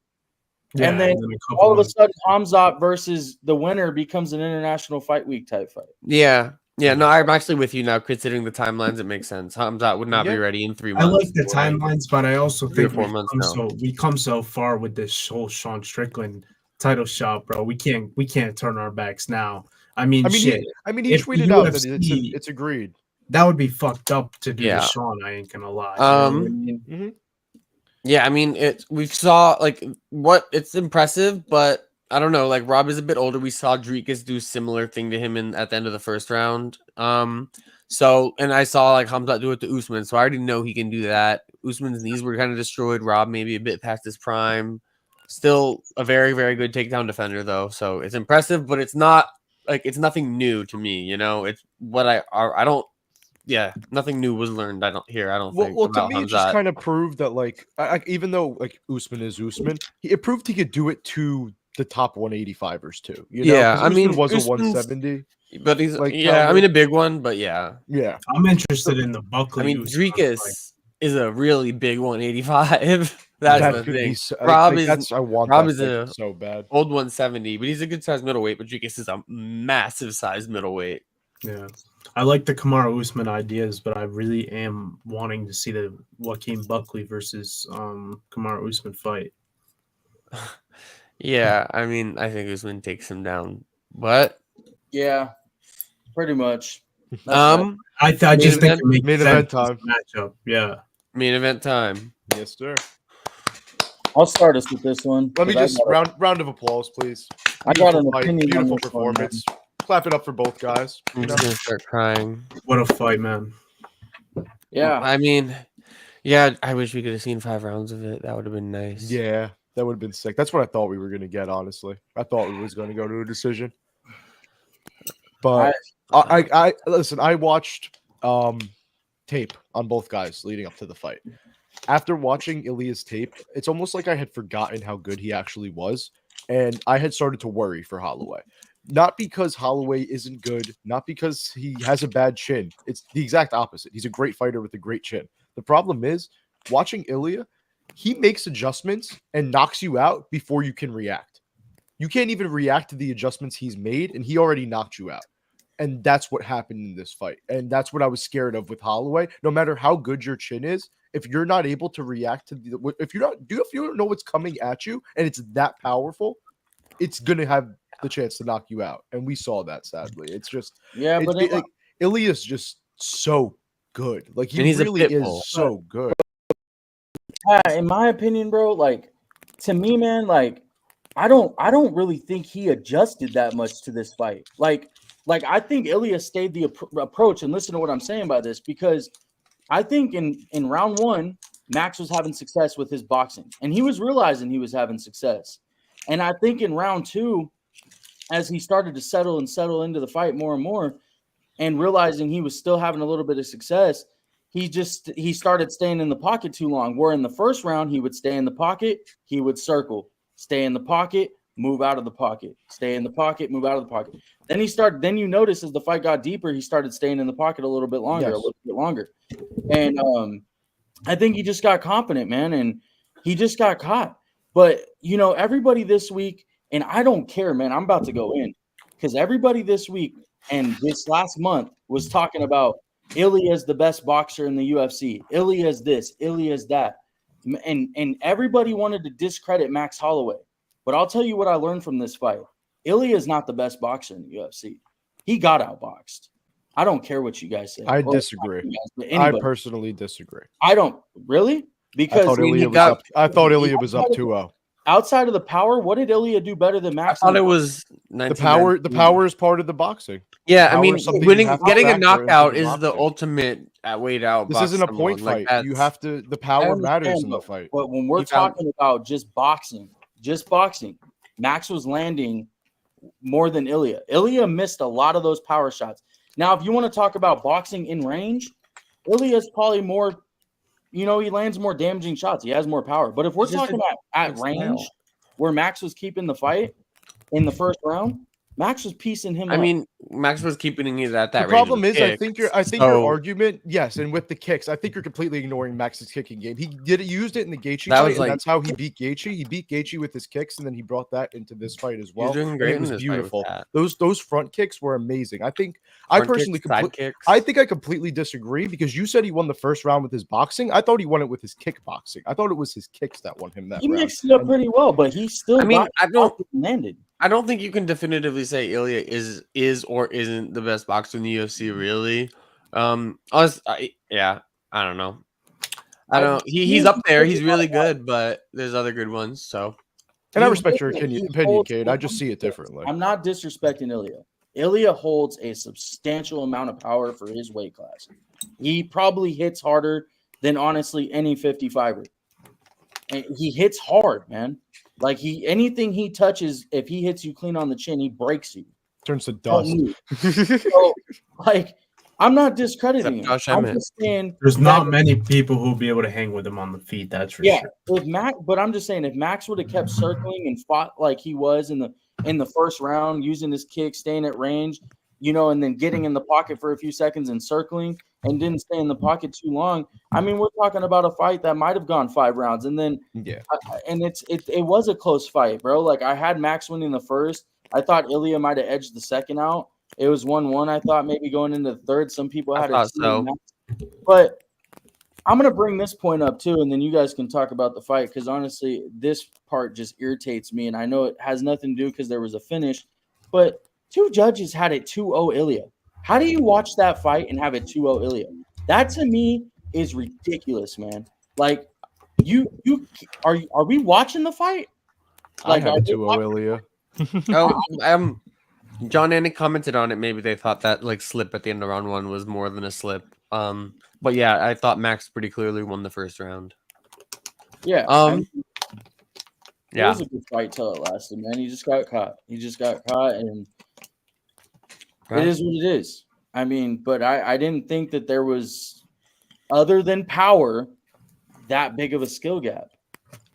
Yeah, and then a couple all of a months. sudden, Hamzat versus the winner becomes an international fight week type fight. Yeah. No, I'm actually with you now. Considering the timelines, it makes sense. Hamzat would not be ready in 3 I months. like the timelines, but I also 3 or think 4 months now. we come so far with this whole Sean Strickland title shot, bro. We can't turn our backs now. I mean, shit. He If the tweeted out that UFC it's agreed. That would be fucked up to do Yeah. to Sean. I ain't gonna lie. You know what I mean? Yeah, I mean, we saw it's impressive, but I don't know. Like Rob is a bit older. We saw Dricus do similar thing to him at the end of the first round. So and I saw like Hamzat do it to Usman, so I already know he can do that. Usman's knees were kind of destroyed. Rob maybe a bit past his prime. Still a very, very good takedown defender though. So it's impressive, but it's not like it's nothing new to me. You know, it's what I don't. Yeah, nothing new was learned. I don't think. Well, to about me, it just kind of proved that, like, even though like Usman is Usman, it proved he could do it to the top 185ers too. You know? Yeah, 'Cause I mean, Usman was a Usman's- 170, but he's like, I mean, a big one, but yeah. I'm interested in the Buckley. I mean, Usman Dricus fight. is a really big 185. That's that the could thing. be so, Rob like, is that's I want Rob that is fight a so bad. old 170, but he's a good sized middleweight. But Dricus is a massive sized middleweight. Yeah, I like the Kamaru Usman ideas, but I really am wanting to see the Joaquin Buckley versus Kamaru Usman fight. Yeah, I mean, I think Usman takes him down, but Yeah, pretty much. I just think it makes main sense event as a time. matchup. Yeah, main event time. Yes, sir. I'll start us with this one. Let me 'cause I just got round of applause, please. I got an Beautiful fight, opinion on beautiful this one, performance. Clap it up for both guys. I'm You know? just gonna start crying. what a fight, man. Yeah, I mean, yeah, I wish we could have seen 5 rounds of it. That would have been nice. Yeah, that would have been sick. That's what I thought we were gonna get. Honestly, I thought we was going to go to a decision. But I listen. I watched tape on both guys leading up to the fight. After watching Ilya's tape, it's almost like I had forgotten how good he actually was, and I had started to worry for Holloway. Not because Holloway isn't good, not because he has a bad chin. It's the exact opposite. He's a great fighter with a great chin. The problem is, watching Ilya, he makes adjustments and knocks you out before you can react. You can't even react to the adjustments he's made, and he already knocked you out. And that's what happened in this fight. And that's what I was scared of with Holloway. No matter how good your chin is, if you're not able to react to if you don't know what's coming at you and it's that powerful, it's gonna have the chance to knock you out. And we saw that, sadly. It's just like, Ilya's just so good. Like he really is so good. In my opinion, bro, like to me, man, like I don't really think he adjusted that much to this fight. Like I think Ilya stayed the approach, and listen to what I'm saying by this, because I think in round 1, Max was having success with his boxing, and he was realizing he was having success. And I think in round 2, as he started to settle into the fight more and more, and realizing he was still having a little bit of success, he started staying in the pocket too long. Where in the first round, he would stay in the pocket, he would circle, stay in the pocket, move out of the pocket, stay in the pocket, move out of the pocket. Then you notice as the fight got deeper, he started staying in the pocket a little bit longer. And I think he just got confident, man, and he just got caught. But, you know, everybody this week, and I don't care, man, I'm about to go in because everybody this week and this last month was talking about Ilya is the best boxer in the UFC. Ilya is this, Ilya is that. And everybody wanted to discredit Max Holloway. But I'll tell you what I learned from this fight. Ilya is not the best boxer in the UFC. He got outboxed. I don't care what you guys say. I disagree. I personally disagree. I don't really because I thought Ilya was up 2-0. Outside of the power, what did Ilya do better than Max? I thought it was the power. The power is part of the boxing. Yeah, I mean, getting a knockout is the ultimate way to outbox. This isn't a point fight. You have to. The power matters in the fight. But when we're talking about just boxing, Max was landing more than Ilya. Ilya missed a lot of those power shots. Now, if you want to talk about boxing in range, Ilya is probably more, you know, he lands more damaging shots. He has more power. But if we're talking about at range, where Max was keeping the fight in the first round, Max was piecing him up. I mean, Max was keeping it at that range. The problem is, I think your argument, yes, and with the kicks, I think you're completely ignoring Max's kicking game. He used it in the Gaethje fight, and that's how he beat Gaethje. He beat Gaethje with his kicks, and then he brought that into this fight as well. He's doing great. It was beautiful. Those front kicks were amazing. I think I completely disagree because you said he won the first round with his boxing. I thought he won it with his kickboxing. I thought it was his kicks that won him that round. He mixed it up pretty well, but he still landed. I don't think you can definitively say Ilya is or isn't the best boxer in the UFC. Really, I don't know. He's up there. He's really good, but there's other good ones. So, and I respect your opinion, Cade. I just see it differently. I'm not disrespecting Ilya. Ilya holds a substantial amount of power for his weight class. He probably hits harder than honestly any 55er. And he hits hard, man. Like anything he touches, if he hits you clean on the chin, he breaks you. Turns to dust. So, like, I'm not discrediting him. I'm just saying there's not many people who'll be able to hang with him on the feet. That's for sure. But I'm just saying if Max would have kept circling and fought like he was in the first round, using his kick, staying at range, you know, and then getting in the pocket for a few seconds and circling and didn't stay in the pocket too long. I mean, we're talking about a fight that might have gone 5 rounds. And then, it was a close fight, bro. Like, I had Max winning the first. I thought Ilya might have edged the second out. It was 1-1. I thought maybe going into the third, some people had it. So. But I'm going to bring this point up too, and then you guys can talk about the fight because honestly, this part just irritates me. And I know it has nothing to do because there was a finish, but 2 judges had it 2-0 Ilya. How do you watch that fight and have it 2-0 Ilya? That to me is ridiculous, man. Like, are we watching the fight? Like, I have it 2-0 Ilya. John Anik commented on it. Maybe they thought that like slip at the end of round 1 was more than a slip. But yeah, I thought Max pretty clearly won the first round. Yeah. It was a good fight till it lasted, man. He just got caught. And it is what it is. I mean, but I didn't think that there was, other than power, that big of a skill gap.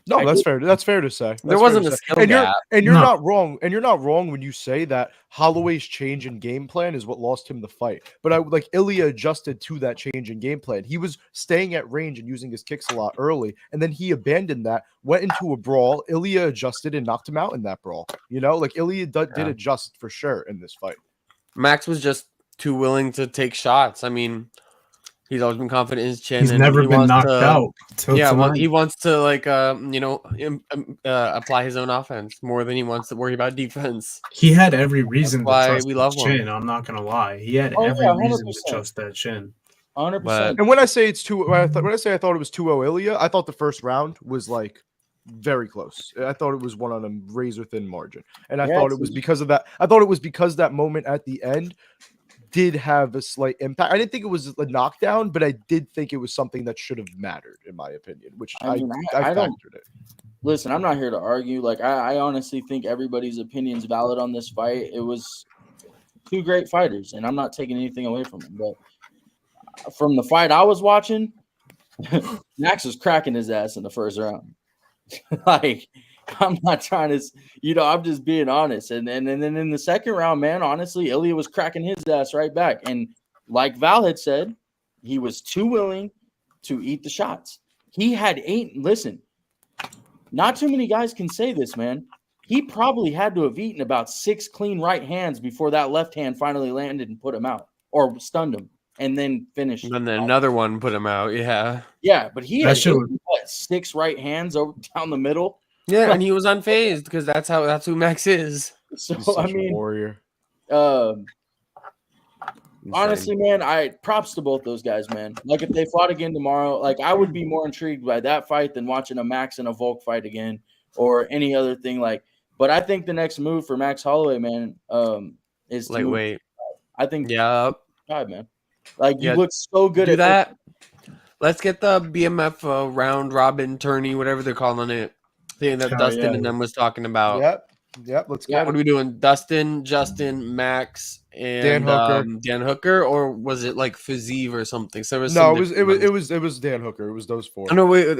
No, that's fair. That's fair to say. There wasn't a skill gap. You're not wrong. And you're not wrong when you say that Holloway's change in game plan is what lost him the fight. But Ilya adjusted to that change in game plan. He was staying at range and using his kicks a lot early, and then he abandoned that, went into a brawl. Ilya adjusted and knocked him out in that brawl. You know, like Ilya did adjust for sure in this fight. Max was just too willing to take shots. I mean, he's always been confident in his chin. He's never been knocked out. He wants to apply his own offense more than he wants to worry about defense. He had every reason to trust his chin. I'm not gonna lie. He had every reason to trust that chin. 100%. And when I say it's I thought it was 2-0 Ilya, I thought the first round was like very close. I thought it was one on a razor thin margin, and I thought it was because of that. I thought it was because that moment at the end did have a slight impact. I didn't think it was a knockdown, but I did think it was something that should have mattered, in my opinion, which I factored it. Listen, I'm not here to argue. Like, I honestly think everybody's opinion is valid on this fight. It was 2 great fighters, and I'm not taking anything away from them. But from the fight I was watching, Max was cracking his ass in the first round. Like, I'm not trying to, I'm just being honest. And then in the second round, man, honestly, Ilya was cracking his ass right back. And like Val had said, he was too willing to eat the shots. He had 8. Listen, not too many guys can say this, man. He probably had to have eaten about 6 clean right hands before that left hand finally landed and put him out or stunned him and then finished. And then another one put him out. Yeah. Yeah, but he had That shit was- 6 right hands over down the middle. Yeah, and he was unfazed because that's who Max is. So He's such I a mean, warrior. honestly, man, I props to both those guys, man. Like if they fought again tomorrow, like I would be more intrigued by that fight than watching a Max and a Volk fight again or any other thing. Like, but I think the next move for Max Holloway, man, is to move- lightweight. I think Yeah. God, man. Like you Yeah, look so good Do at that. Let's get the BMF round robin tourney, whatever they're calling it. Thing that Oh, Dustin yeah. and them was talking about. Yep. Let's Yeah, get What it. are we doing? Dustin, Justin, Max, and Dan Hooker. Dan Hooker, or was it like Fazeev or something? So there was No, some it was different ones. it was Dan Hooker. It was those 4. Oh, no, wait.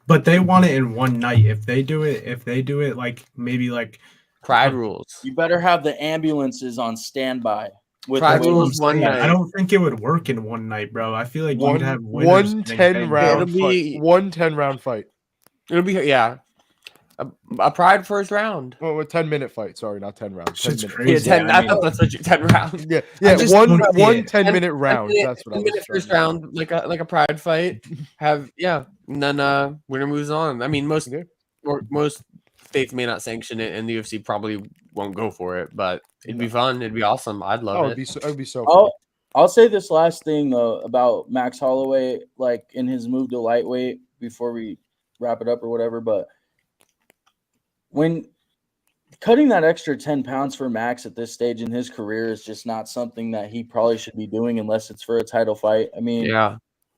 But they want it in one night. If they do it like maybe like Pride rules. you better have the ambulances on standby. With Pride the way- rules one night. I don't think it would work in one night, bro. I feel like you'd have winners one and 10 then- round It'll be- fight. 1 10-round fight. It'll be a Pride first round. Well, a 10-minute fight. Sorry, not 10 rounds. 10 Shit's minutes. crazy. Yeah, 10. I I mean- thought that's what you 10 round. Yeah, just one don't see one it. 10-minute round. 10 That's what I was minute trying first to say. round, like a Pride fight. And then winner moves on. I mean, most states may not sanction it, and the UFC probably won't go for it, but it'd be fun. It'd be awesome. I'd love it. It'd be so fun. I'll say this last thing though about Max Holloway, like in his move to lightweight before we wrap it up or whatever. But when cutting that extra 10 pounds for Max at this stage in his career is just not something that he probably should be doing unless it's for a title fight. I mean, Yeah.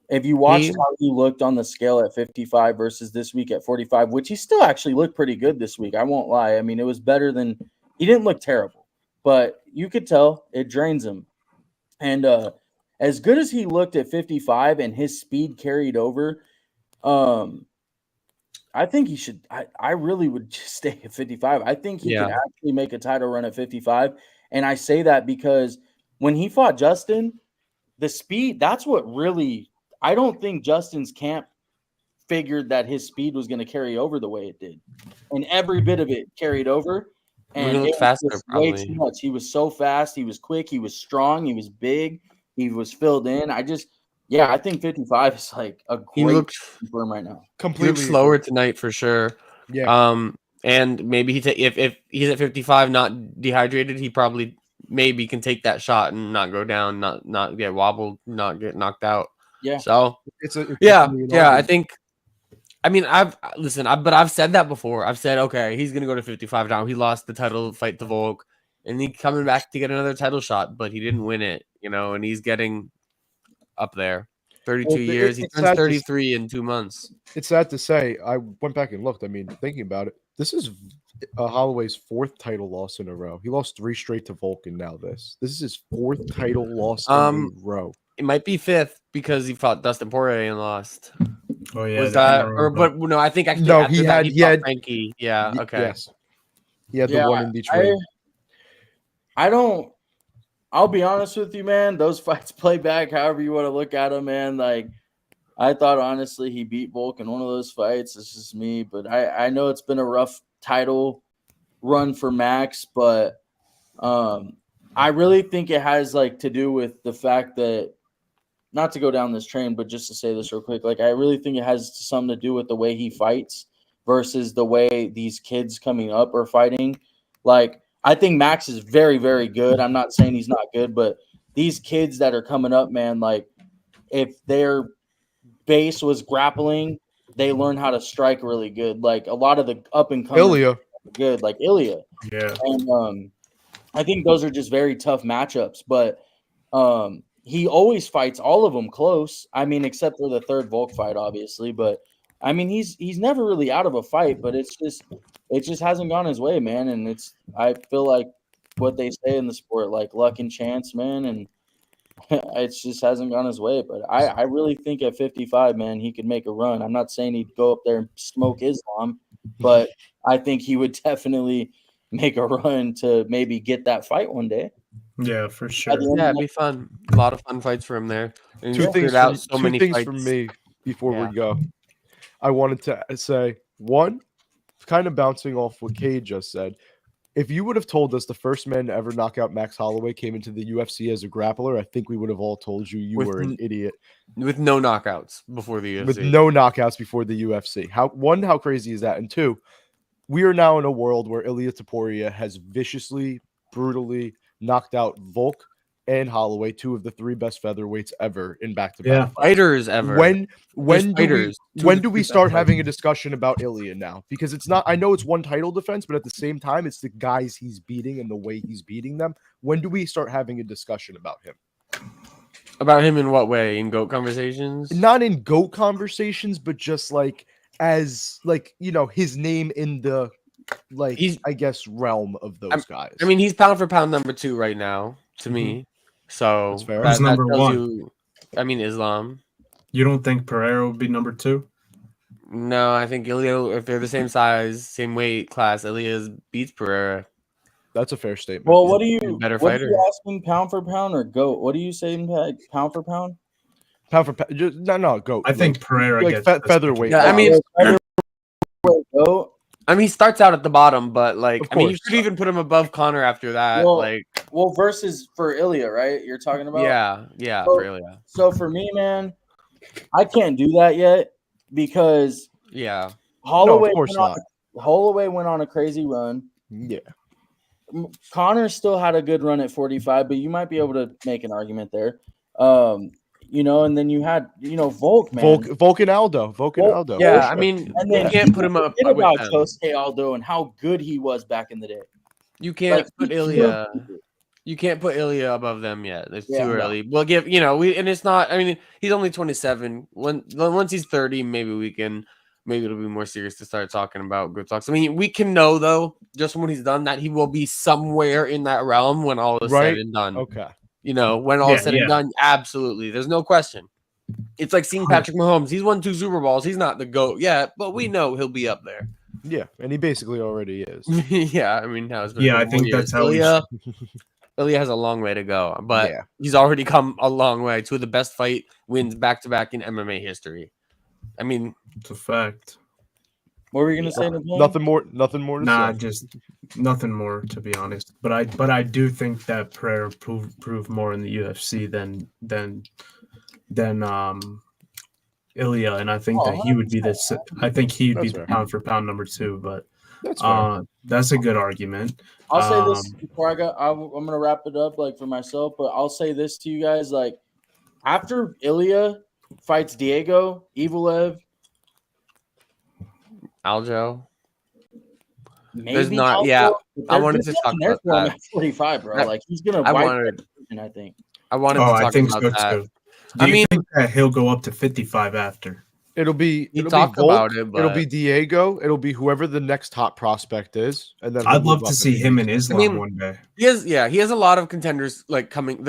if you watched how he looked on the scale at 55 versus this week at 45, which he still actually looked pretty good this week, I won't lie. I mean, it was better than he didn't look terrible, but you could tell it drains him. And as good as he looked at 55 and his speed carried over, I think he should. I really would just stay at 55. I think he could actually make a title run at 55. And I say that because when he fought Justin, the speed, that's what really, I don't think Justin's camp figured that his speed was going to carry over the way it did. And every bit of it carried over. And He it looked was faster, just way probably. too much. He was so fast. He was quick. He was strong. He was big. He was filled in. I think 55 is like a He great looked firm right now. He Completely looked slower tonight for sure. Yeah. And maybe if he's at 55, not dehydrated, he probably maybe can take that shot and not go down, not get wobbled, not get knocked out. Yeah. So It's I I think. I mean, but I've said that before. I've said, okay, he's gonna go to 55 now. He lost the title fight to Volk, and he's coming back to get another title shot, but he didn't win it, and he's getting up there. 32 Well, years. He it's turns sad to 33 in 2 months. It's sad to say. I went back and looked. I mean, thinking about it, this is Holloway's 4th title loss in a row. He lost 3 straight to Volk, and now this. This is his 4th title loss in a row. It might be 5th because he fought Dustin Poirier and lost. Oh yeah, Was that but no? I think actually No, after he that, had- he fought Frankie. Yeah. Okay. Yes. He had the one in Detroit. I'll be honest with you, man. Those fights play back however you want to look at them, man. Like, I thought honestly he beat Volk in one of those fights. It's just me, but I know it's been a rough title run for Max, but I really think it has like to do with the fact that, not to go down this train, but just to say this real quick, like I really think it has something to do with the way he fights versus the way these kids coming up are fighting. Like, I think Max is very, very good. I'm not saying he's not good, but these kids that are coming up, man, like if their base was grappling, they learn how to strike really good. Like a lot of the up and coming Ilya. good, like Ilya. Yeah. And I think those are just very tough matchups, but he always fights all of them close. I mean, except for the third Volk fight, obviously. But I mean, he's never really out of a fight. But it just hasn't gone his way, man. And I feel like what they say in the sport, like luck and chance, man. And it just hasn't gone his way. But I really think at 55, man, he could make a run. I'm not saying he'd go up there and smoke Islam, but I think he would definitely make a run to maybe get that fight one day. Yeah, for sure. Yeah, it'd be fun. A lot of fun fights for him there. And Two he's things cleared out from, so two many things fights. from me before Yeah. we go. I wanted to say one, kind of bouncing off what Cade just said. If you would have told us the first man to ever knock out Max Holloway came into the UFC as a grappler, I think we would have all told you With were an idiot. With no knockouts before the UFC. With no knockouts before the UFC. How crazy is that? And two, we are now in a world where Ilia Topuria has viciously, brutally knocked out Volk and Holloway, two of the three best featherweights ever in back-to-back Yeah. fights. Fighters ever. When do we start having a fighters. discussion about Ilia now? Because it's not. I know it's one title defense, but at the same time, it's the guys he's beating and the way he's beating them. When do we start having a discussion about him? About him in what way? In GOAT conversations? Not in GOAT conversations, but just like as like his name in the I guess realm of those guys. I mean, he's pound for pound number 2 right now to me. So That's fair. Who's that number tells 1? you. I mean, Islam. You don't think Pereira would be number 2? No, I think Ilya, if they're the same size, same weight class, Ilya beats Pereira. That's a fair statement. Well, He's what a are you better what are fighter. you asking, pound for pound or GOAT? What are you saying, pound for pound? Pound for pound, just, no, GOAT. I think Pereira like gets featherweight. Yeah, I mean, GOAT. I mean, he starts out at the bottom, but like, Of I mean, you course. could even put him above Connor after that. Well, versus for Ilya, right? You're talking about? Yeah, So- for Ilya. So for me, man, I can't do that yet because Yeah, Holloway, of course not. Holloway went on a crazy run. Yeah. Connor still had a good run at 45, but you might be able to make an argument there. And then you had, Volk, man. Volk and Aldo. yeah. for I sure. mean, And you then can't put him up forget with about them. Jose Aldo and how good he was back in the day. You can't put he Ilya. killed people. You can't put Ilya above them yet. It's Yeah, too no. early. We'll give and it's not. I mean, he's only 27. Once he's 30, maybe it'll be more serious to start talking about good talks. I mean, we can know though, just from what he's done, that he will be somewhere in that realm when all is said and done. Okay. When all is said and done, absolutely, there's no question. It's like seeing Patrick Mahomes. He's won 2 Super Bowls. He's not the GOAT yet, but we know he'll be up there. Yeah, and he basically already is. Yeah, I mean, now it's been Yeah, I think that's how Ilya has a long way to go, but Yeah. he's already come a long way. 2 of the best fight wins back-to-back in MMA history. I mean, It's a fact. What were you gonna say? Napoleon? Nothing more to Nah, say. just nothing more to be honest. But I do think that Pereira proved more in the UFC than Ilya, and I think that he would be the pound for pound number 2. But That's fair. that's a good argument. I'll say this before I'm gonna wrap it up, like for myself, but I'll say this to you guys, like after Ilya fights Diego Evelev, Aljo. maybe There's not. Aljo, Yeah, but I wanted there's to talk nothing there about for him that. at 45, bro. Like he's gonna I wipe wanted- that division, I think. I wanted to I talk think about so that. too. Do you think that he'll go up to 55 after? It'll be talked Volk, about it, it'll but- be Diego, it'll be whoever the next top prospect is, and then I'd love to see him and Islam one day. He has a lot of contenders like coming.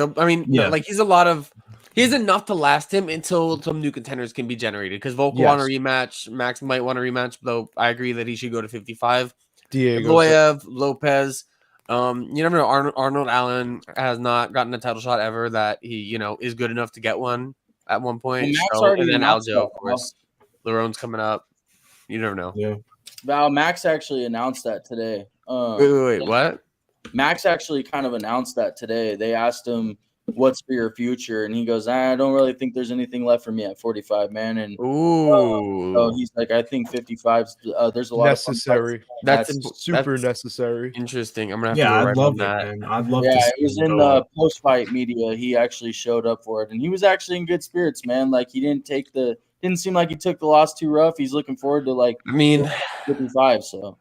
He has enough to last him until some new contenders can be generated. Because Volk will want a rematch. Max might want a rematch, though I agree that he should go to 55. Diego, Loyev, Lopez. You never know. Arnold Allen has not gotten a title shot ever that he, is good enough to get one at one point. And then Aljo, of course. Larone's coming up. You never know. Yeah. Val, Max actually announced that today. Wait, what? Max actually kind of announced that today. They asked him, "What's for your future?" And he goes, "I don't really think there's anything left for me at 45, man." And so he's like, "I think 55's there's a lot necessary. of that's super necessary. Interesting. I'm gonna have to go I'd right love on it, that. man. I'd love to. Yeah, See it was him in go the up. post-fight media. He actually showed up for it, and he was actually in good spirits, man. Like he didn't seem like he took the loss too rough. He's looking forward to I mean, 55. So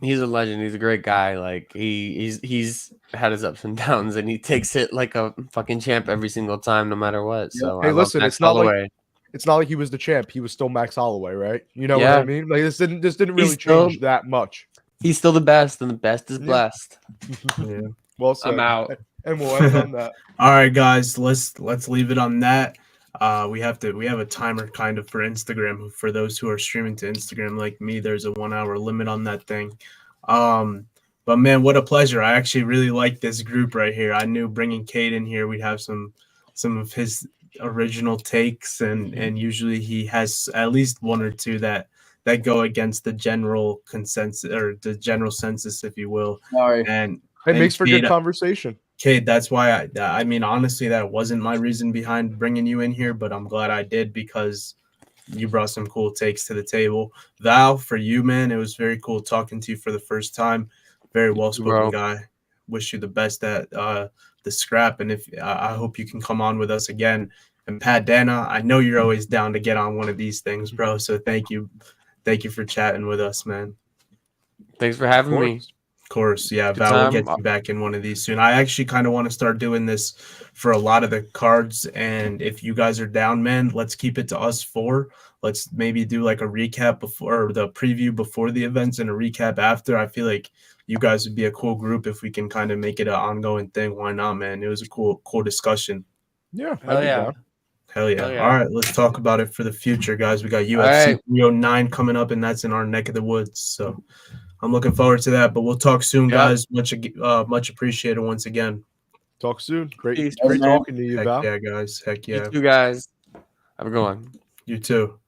he's a legend. He's a great guy. Like he's had his ups and downs, and he takes it like a fucking champ every single time, no matter what. So Hey, listen, it's not like he was the champ. He was still Max Holloway, right? You know what I mean? Like this didn't really change that much. He's still the best, and the best is blessed. Yeah. Well said. I'm out. And we'll end on that. All right, guys, let's leave it on that. We have a timer kind of for Instagram. For those who are streaming to Instagram like me, there's a 1 hour limit on that thing. But man, what a pleasure. I actually really like this group right here. I knew bringing Cade in here, we'd have some of his original takes, and usually he has at least one or two that go against the general consensus or the general census, if you will. Sorry. And It makes for Cade, good conversation. Cade, that's why I mean, honestly, that wasn't my reason behind bringing you in here, but I'm glad I did because you brought some cool takes to the table. Val, for you, man, it was very cool talking to you for the first time. Very well-spoken Bro. guy. Wish you the best at the scrap, and if I hope you can come on with us again. And Pat Dana, I know you're always down to get on one of these things, bro. So thank you for chatting with us, man. Thanks for having me. Of course, yeah. Good Val will time. get you back in one of these soon. I actually kind of want to start doing this for a lot of the cards, and if you guys are down, man, let's keep it to us four. Let's maybe do like a recap before, or the preview before the events and a recap after. I feel like you guys would be a cool group if we can kind of make it an ongoing thing. Why not, man? It was a cool discussion. Yeah, Hell I'd be yeah. down. Hell yeah. Hell yeah. All right, let's talk about it for the future, guys. We got UFC right. 309 coming up, and that's in our neck of the woods. So I'm looking forward to that. But we'll talk soon, Yep. guys. Much appreciated once again. Talk soon. Great Peace. great Man. talking to you, Heck Val. yeah, guys. Heck yeah. You two guys. Have a good one. You too.